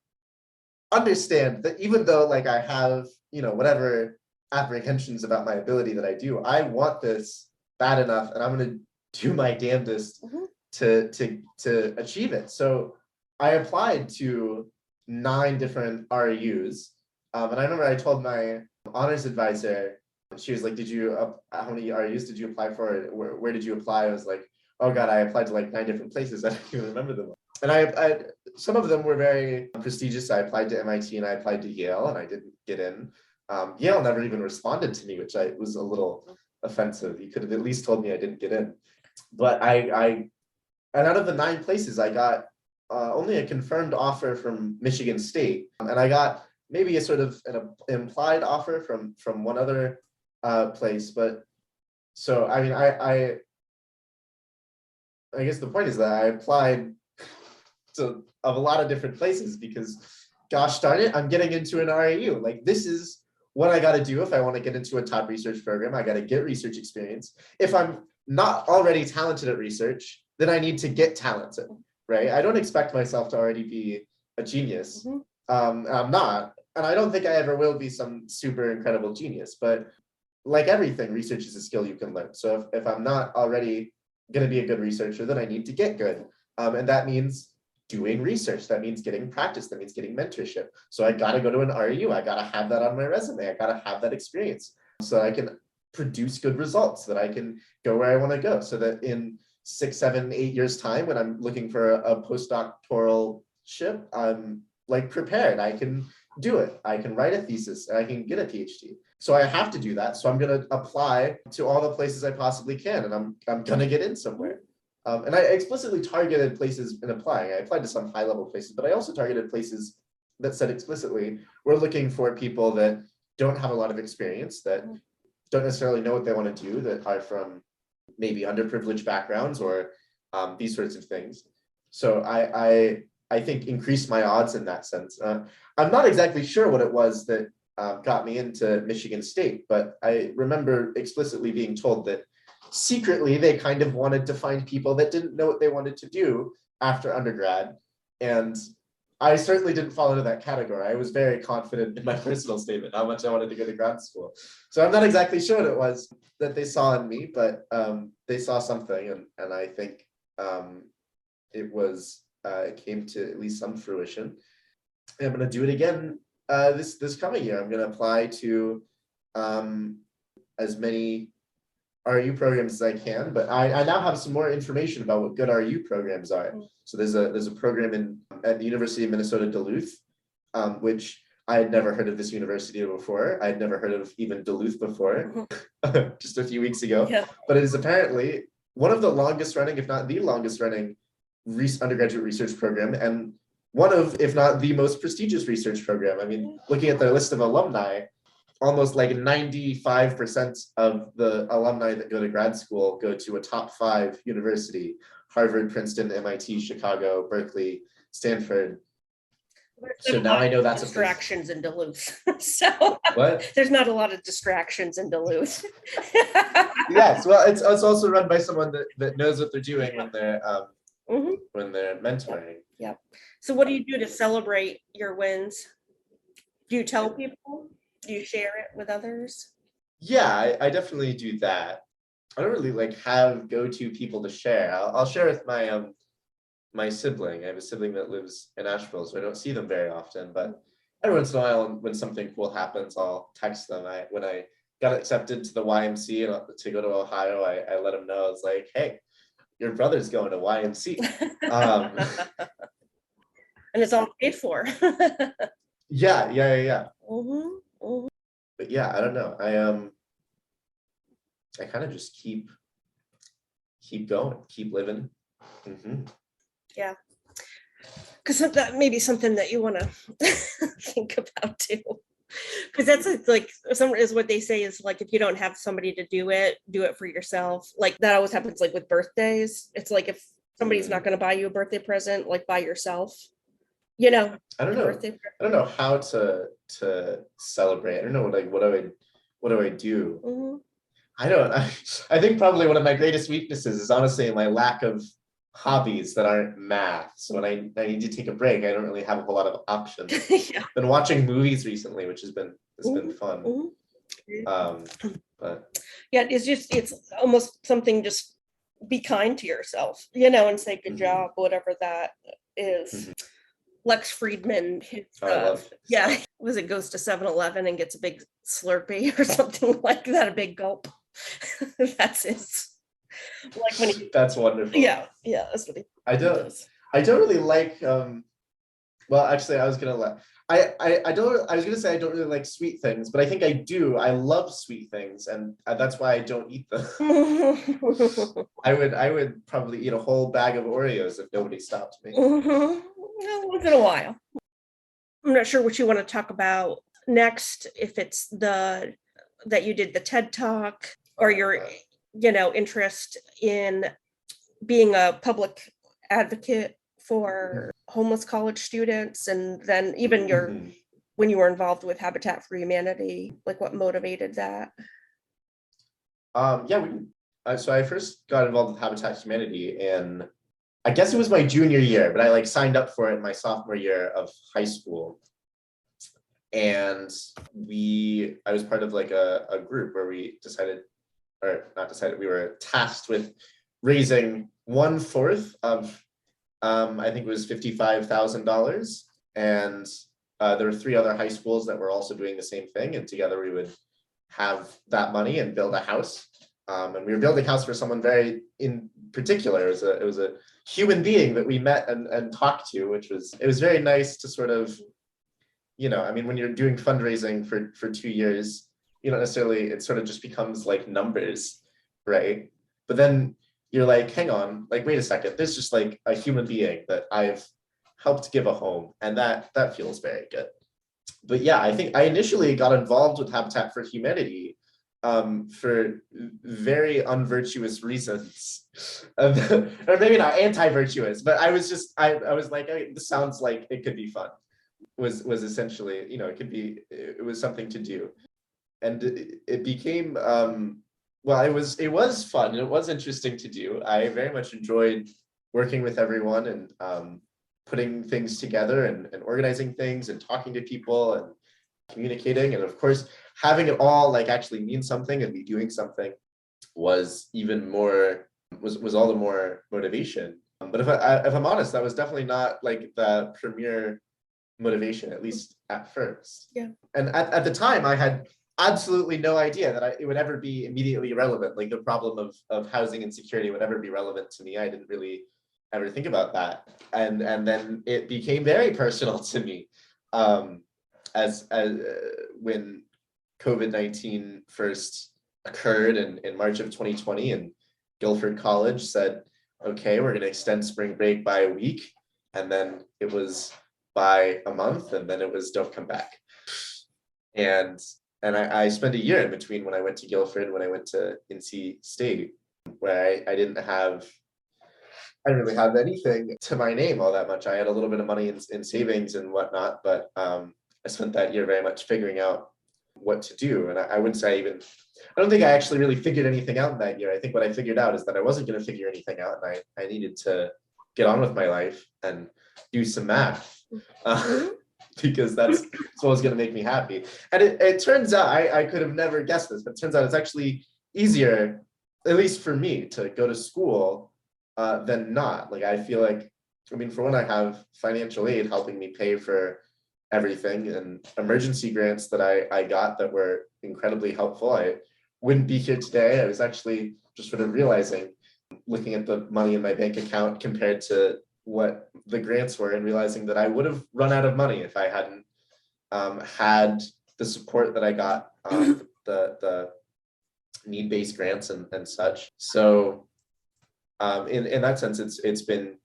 Speaker 3: understand that even though like I have, whatever apprehensions about my ability that I do, I want this bad enough, and I'm going to do my damnedest to achieve it. So I applied to 9 different REUs. And I remember I told my honors advisor, she was like, how many REUs did you apply for? Where did you apply? I was like, oh God, I applied to like 9 different places. I don't even remember them. And I some of them were very prestigious. I applied to MIT and I applied to Yale, and I didn't get in. Yale never even responded to me, which was a little offensive. You could have at least told me I didn't get in. But and out of the 9 places, I got only a confirmed offer from Michigan State, and I got maybe a sort of an implied offer from one other place. But so I mean, I guess the point is that I applied to a lot of different places because, gosh darn it, I'm getting into an RAU. Like, this is what I got to do if I want to get into a top research program. I got to get research experience. If I'm not already talented at research, then I need to get talented, right? I don't expect myself to already be a genius. I'm not, and I don't think I ever will be some super incredible genius, but like everything, research is a skill you can learn. So if I'm not already going to be a good researcher, then I need to get good. And that means doing research. That means getting practice. That means getting mentorship. So I got to go to an REU. I got to have that on my resume. I got to have that experience so I can produce good results, so that I can go where I want to go, so that in 6, 7, 8 years time, when I'm looking for a postdoctoralship, I'm like prepared. I can do it. I can write a thesis and I can get a PhD. So I have to do that. So I'm going to apply to all the places I possibly can, and I'm going to get in somewhere. And I explicitly targeted places in applying. I applied to some high-level places, but I also targeted places that said explicitly, we're looking for people that don't have a lot of experience, that don't necessarily know what they want to do, that are from maybe underprivileged backgrounds or these sorts of things. So I think increased my odds in that sense. I'm not exactly sure what it was that got me into Michigan State, but I remember explicitly being told that secretly they kind of wanted to find people that didn't know what they wanted to do after undergrad. And I certainly didn't fall into that category. I was very confident in my personal statement, how much I wanted to go to grad school. So I'm not exactly sure what it was that they saw in me, but they saw something, and I think it came to at least some fruition. And I'm going to do it again this coming year. I'm going to apply to as many RU programs as I can, but I now have some more information about what good RU programs are. So there's a program at the University of Minnesota Duluth, which I had never heard of this university before. I had never heard of even Duluth before, just a few weeks ago. Yeah. But it is apparently one of the longest running, if not the longest running, undergraduate research program, and one of, if not the most prestigious research program. I mean, looking at their list of alumni, almost like 95% of the alumni that go to grad school go to a top 5 university: Harvard, Princeton, MIT, Chicago, Berkeley, Stanford. So now I know that's
Speaker 2: distractions in Duluth. So
Speaker 3: what?
Speaker 2: There's not a lot of distractions in Duluth.
Speaker 3: Yes, well, it's also run by someone that knows what they're doing when they're when they're mentoring.
Speaker 2: Yep. So what do you do to celebrate your wins? Do you tell people? Do you share it with others?
Speaker 3: Yeah, I definitely do that. I don't really like have go-to people to share. I'll share with my my sibling. I have a sibling that lives in Asheville, so I don't see them very often. But every once in a while, when something cool happens, I'll text them. When I got accepted to the YMC and to go to Ohio, I let them know. I was like, hey, your brother's going to YMC.
Speaker 2: And it's all paid for.
Speaker 3: Yeah.
Speaker 2: Mm-hmm.
Speaker 3: But yeah, I don't know. I kind of just keep going, keep living.
Speaker 2: Yeah. Because that may be something that you want to think about too. Because that's like some is what they say is like if you don't have somebody to do it for yourself. Like that always happens like with birthdays. It's like if somebody's not going to buy you a birthday present, like buy yourself. You know.
Speaker 3: I don't know how to celebrate. I don't know what do I do?
Speaker 2: Mm-hmm.
Speaker 3: I think probably one of my greatest weaknesses is honestly my lack of hobbies that aren't math. So when I need to take a break, I don't really have a whole lot of options.
Speaker 2: Yeah.
Speaker 3: Been watching movies recently, which has been fun. But
Speaker 2: yeah, it's almost something, just be kind to yourself, and say good job, whatever that is. Lex Friedman, was it goes to 7-Eleven and gets a big Slurpee or something like that, a big gulp. That's his. Like when he,
Speaker 3: that's wonderful.
Speaker 2: Yeah, that's what he does.
Speaker 3: I don't really like well, actually, I was gonna say I don't really like sweet things, but I think I do. I love sweet things, and that's why I don't eat them. I would probably eat a whole bag of Oreos if nobody stopped me.
Speaker 2: Once in a while. I'm not sure what you want to talk about next. If it's that you did the TED Talk, or your interest in being a public advocate for homeless college students, and then even when you were involved with Habitat for Humanity, like what motivated that?
Speaker 3: So I first got involved with Habitat for Humanity in, I guess it was my junior year, but I signed up for it my sophomore year of high school. And I was part of a group where we we were tasked with raising 1/4 of I think it was $55,000, and there were 3 other high schools that were also doing the same thing, and together we would have that money and build a house. And we were building a house for someone very in particular. It was a human being that we met and talked to, it was very nice to sort of, when you're doing fundraising for 2 years, you don't necessarily, it sort of just becomes like numbers, right? But then you're like, hang on, wait a second, there's just a human being that I've helped give a home, and that feels very good. But yeah, I think I initially got involved with Habitat for Humanity for very unvirtuous reasons, or maybe not anti-virtuous, but I was like, hey, this sounds like it could be fun. Was essentially, it was something to do, and it became well, it was fun and it was interesting to do. I very much enjoyed working with everyone and putting things together and organizing things and talking to people and communicating, and of course having it all actually mean something and be doing something was all the more motivation. But if I'm honest, that was definitely not the premier motivation, at least at first.
Speaker 2: Yeah.
Speaker 3: And at the time, I had absolutely no idea that it would ever be immediately relevant. The problem of housing insecurity would ever be relevant to me. I didn't really ever think about that. And then it became very personal to me as when COVID-19 first occurred in March of 2020, and Guilford College said, okay, we're going to extend spring break by a week. And then it was by a month, and then it was don't come back. And I spent a year in between when I went to Guilford and when I went to NC State, where I didn't really have anything to my name all that much. I had a little bit of money in savings and whatnot, but I spent that year very much figuring out what to do. And I wouldn't say I don't think I actually really figured anything out in that year. I think what I figured out is that I wasn't going to figure anything out, and I needed to get on with my life and do some math, because that's what was going to make me happy. And it turns out, I could have never guessed this, but it turns out it's actually easier, at least for me, to go to school than not. Like, I feel like, I mean, for one, I have financial aid helping me pay for everything, and emergency grants that I got that were incredibly helpful. I wouldn't be here today. I was actually just sort of realizing, looking at the money in my bank account compared to what the grants were, and realizing that I would have run out of money if I hadn't had the support that I got, the need-based grants and such. So in that sense, it's been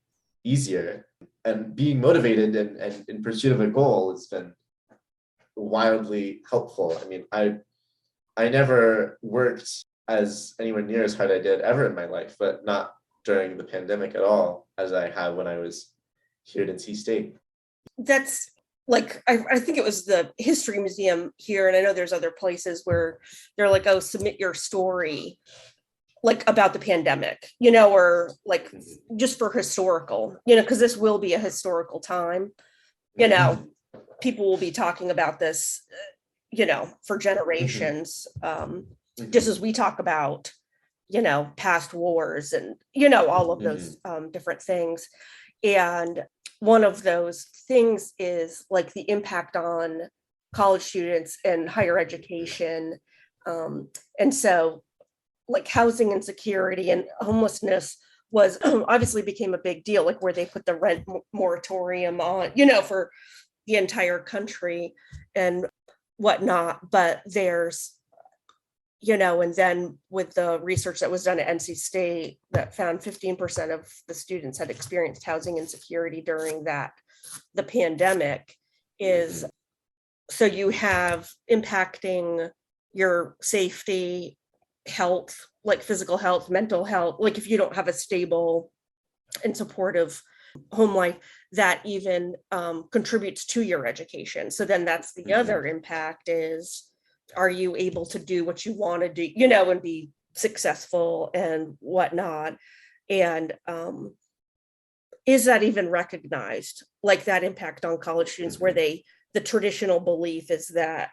Speaker 3: easier, and being motivated and in pursuit of a goal has been wildly helpful. I mean, I never worked as anywhere near as hard I did ever in my life, but not during the pandemic at all, as I have when I was here at NC State.
Speaker 2: That's like, I think it was the History Museum here, and I know there's other places where they're like, oh, submit your story, like about the pandemic, or like just for historical, because this will be a historical time, people will be talking about this, for generations, just as we talk about, past wars and, all of those different things. And one of those things is like the impact on college students and higher education. And so like housing insecurity and homelessness was obviously became a big deal, like where they put the rent moratorium on, for the entire country and whatnot. But there's, and then with the research that was done at NC State that found 15% of the students had experienced housing insecurity during the pandemic is, so you have impacting your safety, health, like physical health, mental health, like if you don't have a stable and supportive home life, that even contributes to your education. So then that's the other impact is, are you able to do what you want to do, and be successful and whatnot? And is that even recognized, like that impact on college students, where the traditional belief is that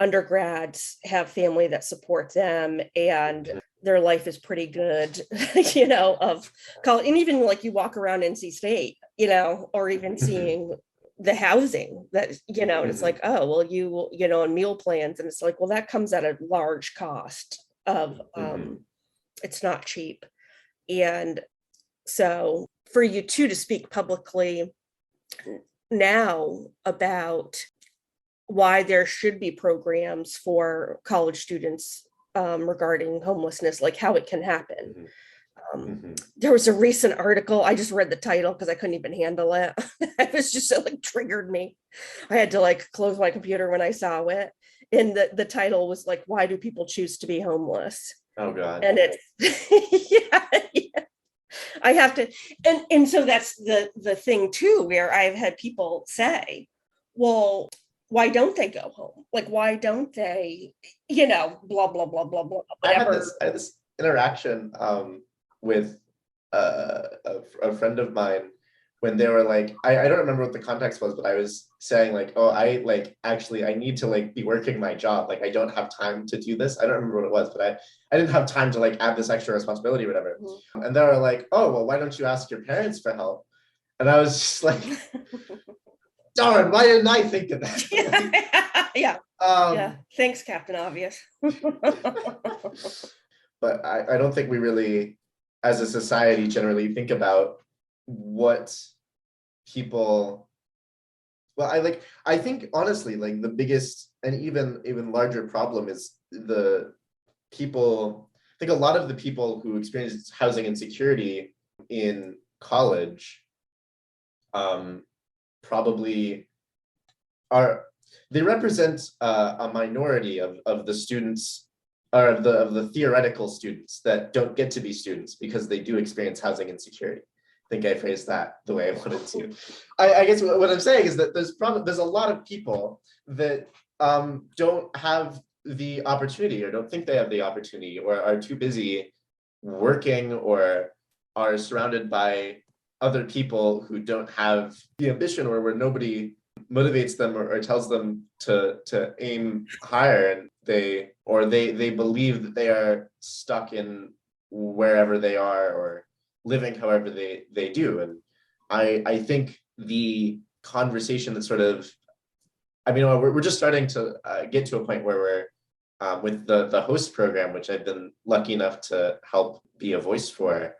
Speaker 2: undergrads have family that supports them and their life is pretty good, of college. And even like you walk around NC State, or even seeing the housing that, and it's like, oh, well, you, and meal plans. And it's like, well, that comes at a large cost of, it's not cheap. And so for you two to speak publicly now about why there should be programs for college students regarding homelessness, like how it can happen. There was a recent article, I just read the title because I couldn't even handle it. It was just so like triggered me. I had to like close my computer when I saw it. And the title was like, why do people choose to be homeless?
Speaker 3: Oh God.
Speaker 2: And it's yeah. I have to, and so that's the thing too, where I've had people say, well, why don't they go home? Like, why don't they, blah, blah, blah, blah, blah, whatever.
Speaker 3: I had this interaction with a friend of mine when they were like, I don't remember what the context was, but I was saying like, oh, I need to like be working my job. Like, I don't have time to do this. I don't remember what it was, but I didn't have time to like add this extra responsibility or whatever. And they were like, oh, well, why don't you ask your parents for help? And I was just like, darn, why didn't I think of that?
Speaker 2: Yeah. Yeah. Thanks, Captain Obvious.
Speaker 3: But I don't think we really, as a society, generally think about what people. Well, I think honestly, like the biggest and even larger problem is the people. I think a lot of the people who experience housing insecurity in college probably they represent a minority of the students, or of the theoretical students that don't get to be students because they do experience housing insecurity. I think I phrased that the way I wanted to. I guess what I'm saying is that there's a lot of people that don't have the opportunity, or don't think they have the opportunity, or are too busy working, or are surrounded by other people who don't have the ambition, or where nobody motivates them or tells them to aim higher, and they believe that they are stuck in wherever they are or living however they do. And I think the conversation that sort of, I mean, we're just starting to get to a point where we're with the host program, which I've been lucky enough to help be a voice for,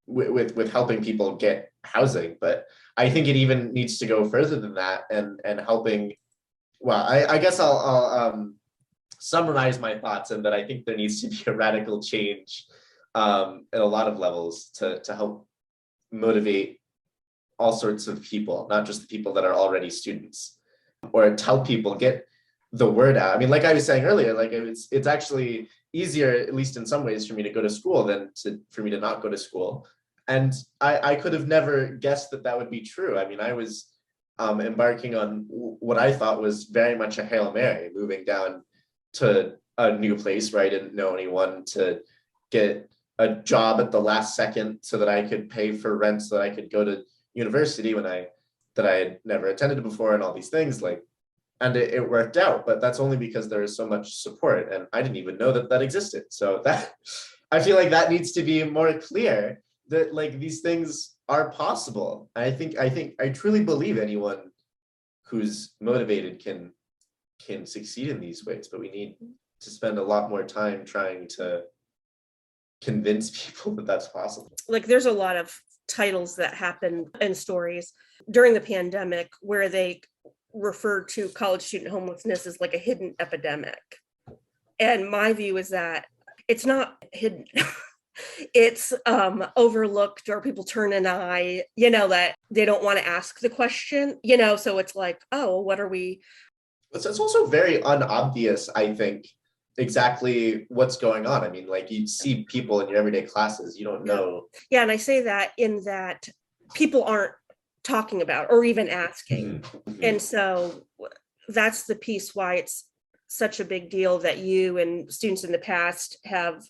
Speaker 3: with helping people get housing. But I think it even needs to go further than that, and helping. Well, I guess I'll summarize my thoughts, and that I think there needs to be a radical change at a lot of levels to help motivate all sorts of people, not just the people that are already students, or tell people, get the word out. I mean, like I was saying earlier, like it's actually easier, at least in some ways, for me to go to school than for me to not go to school. And I could have never guessed that would be true. I mean, I was embarking on what I thought was very much a Hail Mary, moving down to a new place where I didn't know anyone, to get a job at the last second so that I could pay for rent, so that I could go to university that I had never attended before, and all these things, like, and it worked out. But that's only because there is so much support, and I didn't even know that existed. So that, I feel like that needs to be more clear, that like these things are possible. I truly believe anyone who's motivated can succeed in these ways, but we need to spend a lot more time trying to convince people that that's possible.
Speaker 2: Like, there's a lot of titles that happen in stories during the pandemic where they refer to college student homelessness as like a hidden epidemic. And my view is that it's not hidden. It's overlooked, or people turn an eye, that they don't want to ask the question, so it's like, oh, what are we?
Speaker 3: It's also very unobvious, I think, exactly what's going on. I mean, like, you see people in your everyday classes, you don't know.
Speaker 2: Yeah, and I say that in that people aren't talking about or even asking.
Speaker 3: Mm-hmm.
Speaker 2: And so that's the piece why it's such a big deal that you and students in the past have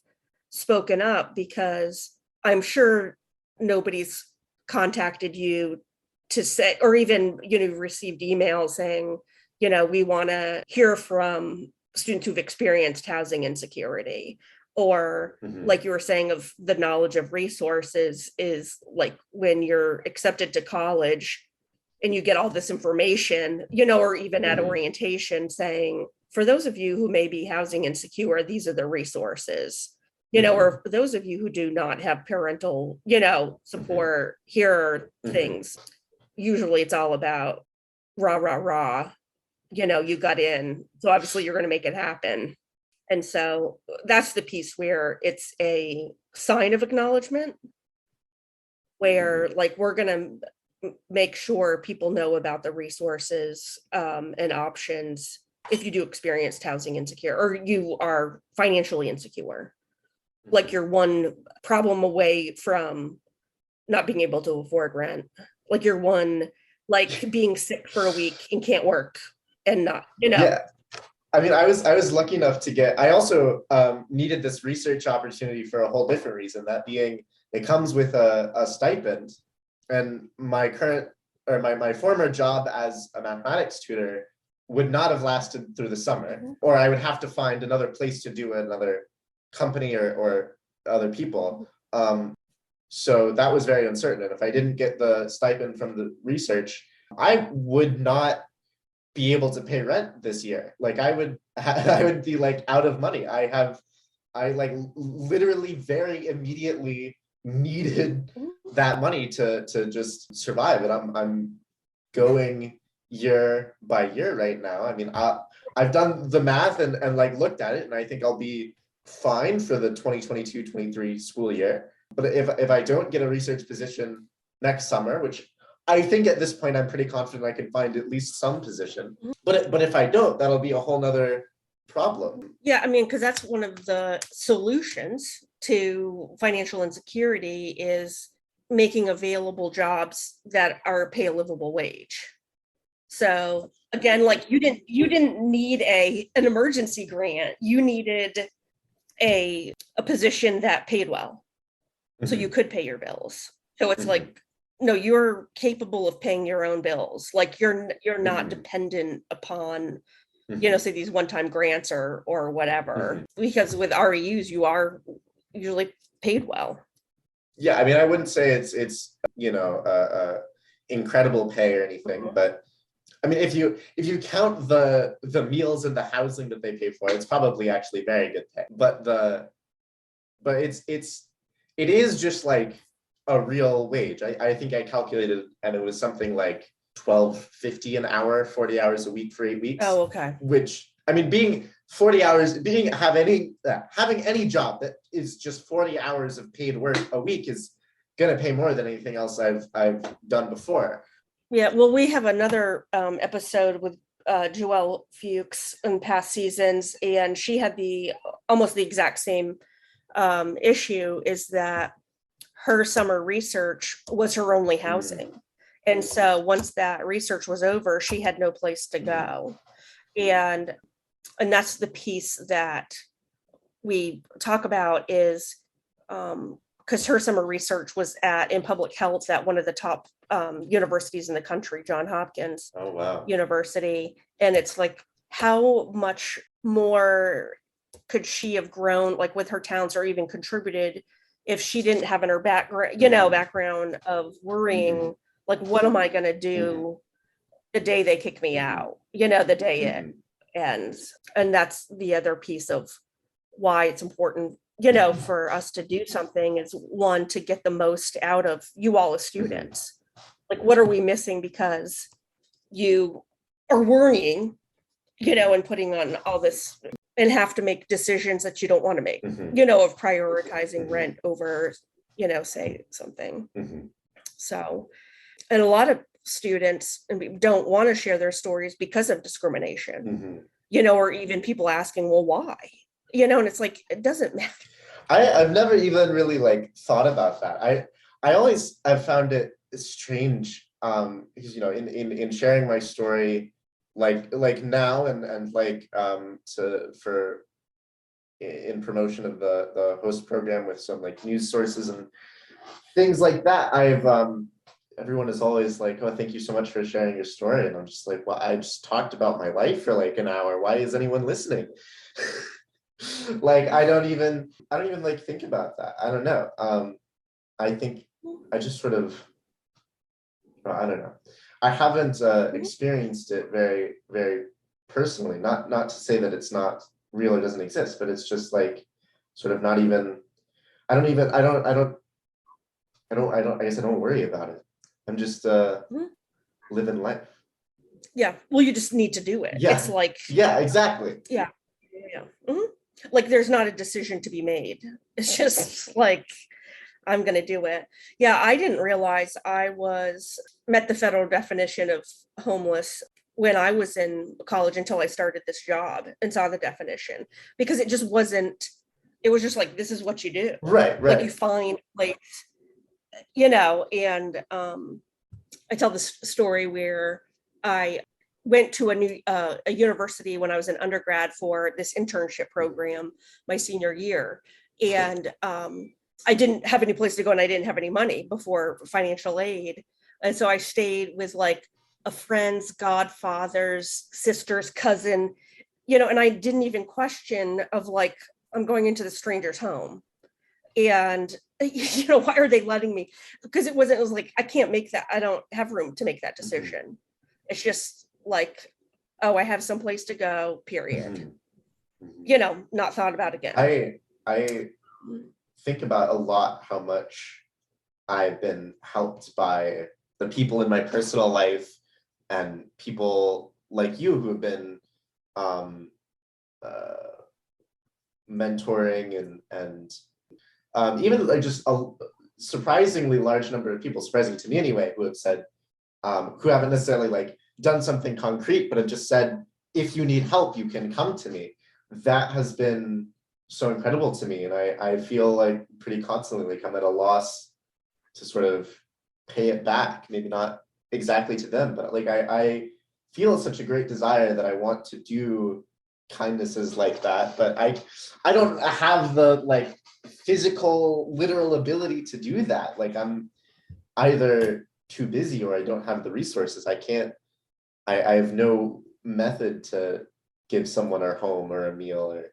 Speaker 2: spoken up, because I'm sure nobody's contacted you to say, or even, received emails saying, we want to hear from students who've experienced housing insecurity, or like you were saying, of the knowledge of resources, is like when you're accepted to college and you get all this information, or even at orientation saying, for those of you who may be housing insecure, these are the resources, or for those of you who do not have parental, support, here are things. Usually it's all about rah, you got in, so obviously you're going to make it happen. And so that's the piece where it's a sign of acknowledgement, where like we're going to make sure people know about the resources and options if you do experience housing insecure, or you are financially insecure. Like, you're one problem away from not being able to afford rent. Like, you're one, like, being sick for a week and can't work and not,
Speaker 3: Yeah. I mean, I was lucky enough to get, I also needed this research opportunity for a whole different reason, that being, it comes with a stipend. And my former job as a mathematics tutor would not have lasted through the summer, or I would have to find another place to do another company or other people. So that was very uncertain. And if I didn't get the stipend from the research, I would not be able to pay rent this year. Like, I would be like out of money. I like literally very immediately needed that money to just survive. And I'm going year by year right now. I mean, I've done the math and like looked at it, and I think I'll be fine for the 2022-23 school year. But if I don't get a research position next summer, which I think at this point I'm pretty confident I can find at least some position, but if I don't, that'll be a whole nother problem.
Speaker 2: Yeah, I mean, because that's one of the solutions to financial insecurity, is making available jobs that are pay a livable wage. So again, like, you didn't need an emergency grant. You needed a position that paid well, so you could pay your bills. So it's like no, you're capable of paying your own bills. Like you're not
Speaker 3: Mhm.
Speaker 2: dependent upon,
Speaker 3: Mhm.
Speaker 2: say these one-time grants or whatever.
Speaker 3: Mhm.
Speaker 2: Because with REUs, you are usually paid well.
Speaker 3: Yeah, I mean, I wouldn't say it's incredible pay or anything, but I mean, if you count the meals and the housing that they pay for, it's probably actually very good pay. But it is just like a real wage. I think I calculated and it was something like 12.50 an hour, 40 hours a week for 8 weeks.
Speaker 2: Oh, okay.
Speaker 3: Which I mean, being 40 hours, having any job that is just 40 hours of paid work a week is gonna pay more than anything else I've done before.
Speaker 2: Yeah, well, we have another episode with Joelle Fuchs in past seasons, and she had almost the exact same issue, is that her summer research was her only housing. And so once that research was over, she had no place to go. And that's the piece that we talk about is because her summer research was in public health at one of the top universities in the country, Johns Hopkins
Speaker 3: Oh, wow.
Speaker 2: University. And it's like, how much more could she have grown, like with her talents, or even contributed if she didn't have in her background of worrying, like, what am I going to do the day they kick me out, the day it ends. And that's the other piece of why it's important, for us to do something, is one, to get the most out of you all as students. Like, what are we missing because you are worrying, and putting on all this and have to make decisions that you don't want to make, of prioritizing rent over, say something. So, and a lot of students don't want to share their stories because of discrimination, or even people asking, well, why? And it's like, it doesn't matter.
Speaker 3: I've never even really like thought about that. I've found it strange because in sharing my story like now and like in promotion of the host program with some like news sources and things like that, everyone is always like, oh, thank you so much for sharing your story. And I'm just like, well, I just talked about my life for like an hour. Why is anyone listening? Like, I don't even like think about that. I don't know. I think I just sort of, I don't know. I haven't experienced it very, very personally. Not to say that it's not real or doesn't exist, but it's just like sort of not even. I guess I don't worry about it. I'm just living life.
Speaker 2: Yeah. Well, you just need to do it.
Speaker 3: Yeah.
Speaker 2: It's like,
Speaker 3: yeah, exactly.
Speaker 2: Yeah. Like, there's not a decision to be made. It's just like, I'm going to do it. Yeah. I didn't realize I met the federal definition of homeless when I was in college until I started this job and saw the definition, because it just wasn't, it was just like, this is what you do.
Speaker 3: Right.
Speaker 2: Like, you find like, and I tell this story where I went to a university when I was an undergrad for this internship program my senior year. And I didn't have any place to go and I didn't have any money before financial aid. And so I stayed with like a friend's godfather's sister's cousin, and I didn't even question of like, I'm going into the stranger's home. And, why are they letting me? Because it was like, I can't make that. I don't have room to make that decision. It's just like, oh, I have some place to go, period. Not thought about again.
Speaker 3: I think about a lot how much I've been helped by the people in my personal life and people like you who have been mentoring and even like just a surprisingly large number of people, surprising to me anyway, who have said, who haven't necessarily like done something concrete, but have just said, if you need help, you can come to me. That has been so incredible to me. And I feel like pretty constantly like I'm at a loss to sort of pay it back. Maybe not exactly to them, but like I feel such a great desire that I want to do kindnesses like that, but I don't have the like physical, literal ability to do that. Like either too busy or I don't have the resources. I have no method to give someone a home or a meal or.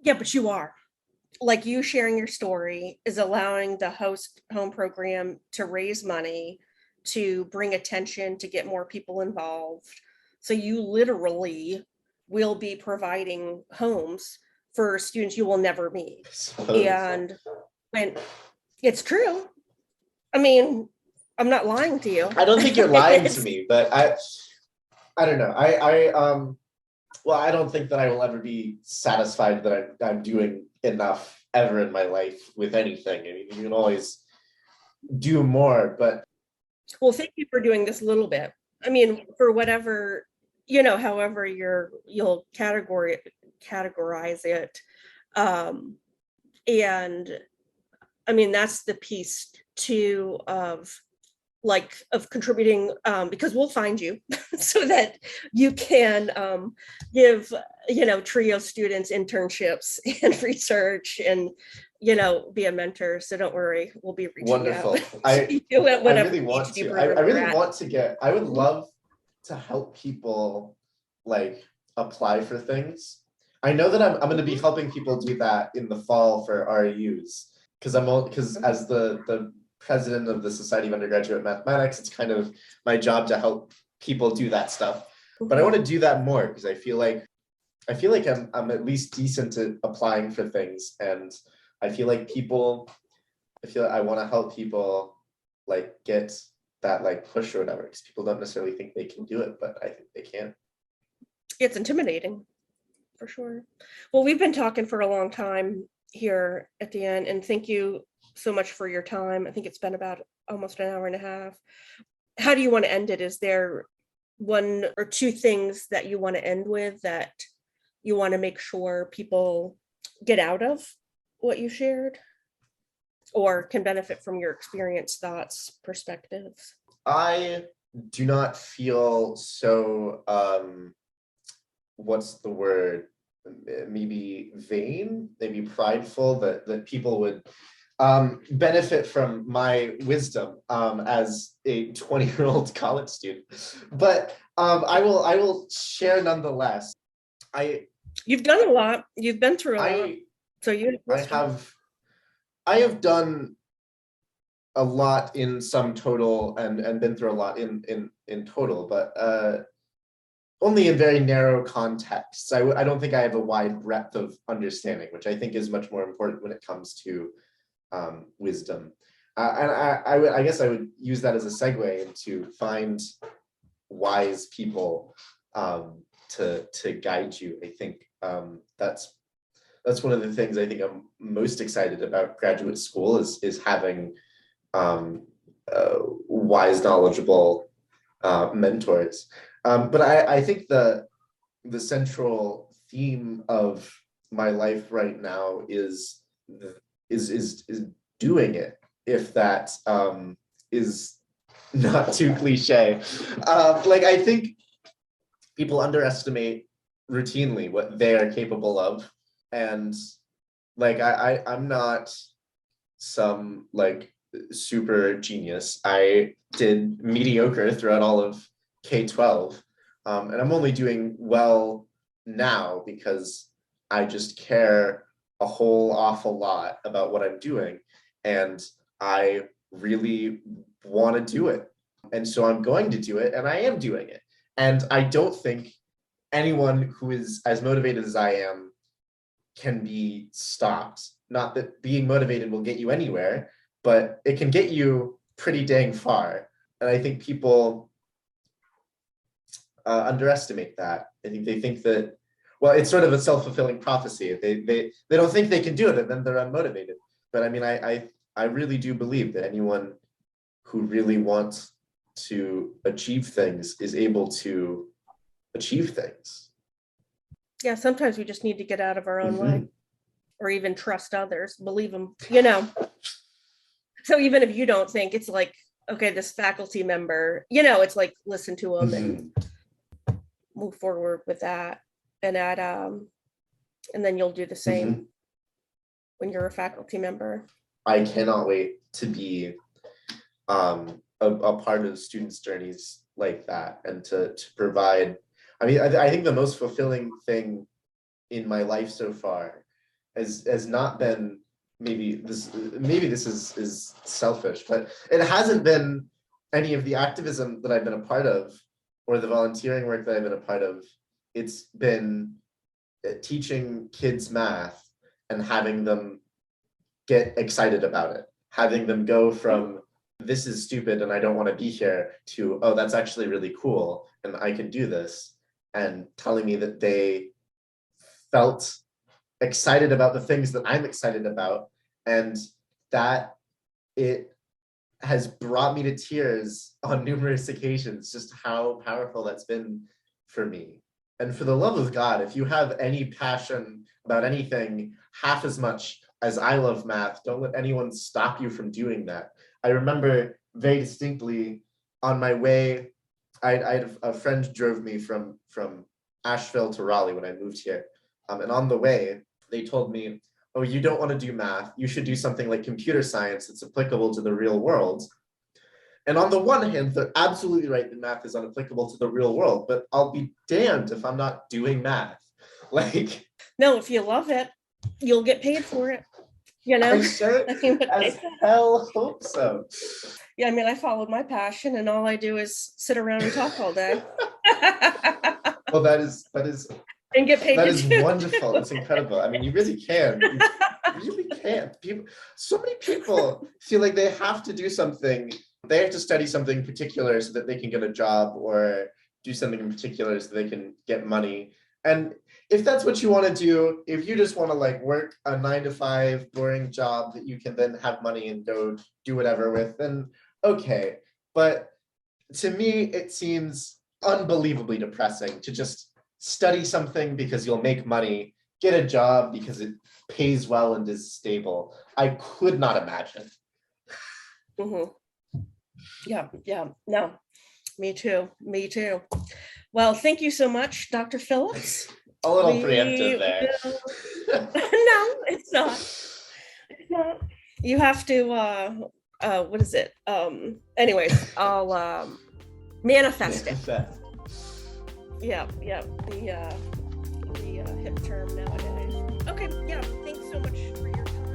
Speaker 2: Yeah, but you are. Like, you sharing your story is allowing the host home program to raise money, to bring attention, to get more people involved. So you literally will be providing homes for students you will never meet. And when it's true, I mean, I'm not lying to you.
Speaker 3: I don't think you're lying to me, but I don't know. Well, I don't think that I will ever be satisfied that I'm doing enough ever in my life with anything. I mean, you can always do more, but.
Speaker 2: Well, thank you for doing this little bit. I mean, for whatever, however you'll categorize it. And I mean, that's the piece too of contributing, because we'll find you so that you can give, TRIO students internships and research and, be a mentor. So don't worry, we'll be reaching
Speaker 3: Wonderful.
Speaker 2: out. I
Speaker 3: really want to. I really want to get. I would love to help people like apply for things. I know that I'm going to be helping people do that in the fall for REUs because as the president of the Society of Undergraduate Mathematics, it's kind of my job to help people do that stuff. But I want to do that more because I feel like I'm at least decent at applying for things, and I feel like I want to help people like get that like push or whatever, because people don't necessarily think they can do it, but I think they can.
Speaker 2: It's intimidating, for sure. Well, we've been talking for a long time here at the end, and thank you so much for your time. I think it's been about almost an hour and a half. How do you want to end it? Is there one or two things that you want to end with that you want to make sure people get out of what you shared or can benefit from your experience, thoughts, perspectives?
Speaker 3: I do not feel so, what's the word? Maybe vain, maybe prideful that people would benefit from my wisdom as a 20-year-old college student. But I will share nonetheless.
Speaker 2: You've done a lot. You've been through a lot. So I
Speaker 3: have done a lot in sum total and been through a lot in total, but only in very narrow contexts. I don't think I have a wide breadth of understanding, which I think is much more important when it comes to wisdom. And I guess I would use that as a segue into find wise people to guide you. I think that's one of the things I think I'm most excited about graduate school is having wise, knowledgeable mentors. But I think the central theme of my life right now is doing it, if that is not too cliche. Like, I think people underestimate routinely what they are capable of, and like I'm not some like super genius. I did mediocre throughout all of K-12, and I'm only doing well now because I just care a whole awful lot about what I'm doing, and I really want to do it, and so I'm going to do it, and I am doing it. And I don't think anyone who is as motivated as I am can be stopped. Not that being motivated will get you anywhere, but it can get you pretty dang far. And I think people underestimate that. I think they think that, well, it's sort of a self-fulfilling prophecy. They don't think they can do it, and then they're unmotivated. But I mean, I really do believe that anyone who really wants to achieve things is able to achieve things.
Speaker 2: Yeah, sometimes we just need to get out of our own way, or even trust others, believe them, So even if you don't think, it's like, okay, this faculty member, it's like, listen to them and move forward with that. And and then you'll do the same when you're a faculty member.
Speaker 3: I cannot wait to be a part of students' journeys like that, and to provide. I mean, I think the most fulfilling thing in my life so far has not been, maybe this is selfish, but it hasn't been any of the activism that I've been a part of or the volunteering work that I've been a part of. It's been teaching kids math and having them get excited about it, having them go from this is stupid and I don't want to be here to, oh, that's actually really cool and I can do this, and telling me that they felt excited about the things that I'm excited about, and that it has brought me to tears on numerous occasions, just how powerful that's been for me. And for the love of God, if you have any passion about anything half as much as I love math, don't let anyone stop you from doing that. I remember very distinctly on my way, I had a friend drove me from Asheville to Raleigh when I moved here. And on the way, they told me, oh, you don't want to do math. You should do something like computer science that's applicable to the real world. And on the one hand, they're absolutely right that math is unapplicable to the real world, but I'll be damned if I'm not doing math. Like,
Speaker 2: no, if you love it, you'll get paid for it. You know,
Speaker 3: I sure as hell hope so.
Speaker 2: Yeah, I mean, I followed my passion, and all I do is sit around and talk all day.
Speaker 3: Well, that is
Speaker 2: and get paid.
Speaker 3: That is wonderful. It's incredible. I mean, you really can. You really can. So many people feel like they have to do something. They have to study something particular so that they can get a job, or do something in particular so they can get money. And if that's what you want to do, if you just want to like work a 9-to-5 boring job that you can then have money and go do whatever with, then okay. But to me, it seems unbelievably depressing to just study something because you'll make money, get a job because it pays well and is stable. I could not imagine.
Speaker 2: Mm-hmm. Yeah, no, me too. Well, thank you so much, Dr. Phillips.
Speaker 3: A little preemptive there.
Speaker 2: No, it's not. You have to, what is it? Anyways, I'll manifest it. Yeah, the hip term nowadays. Okay, yeah, thanks so much for your time.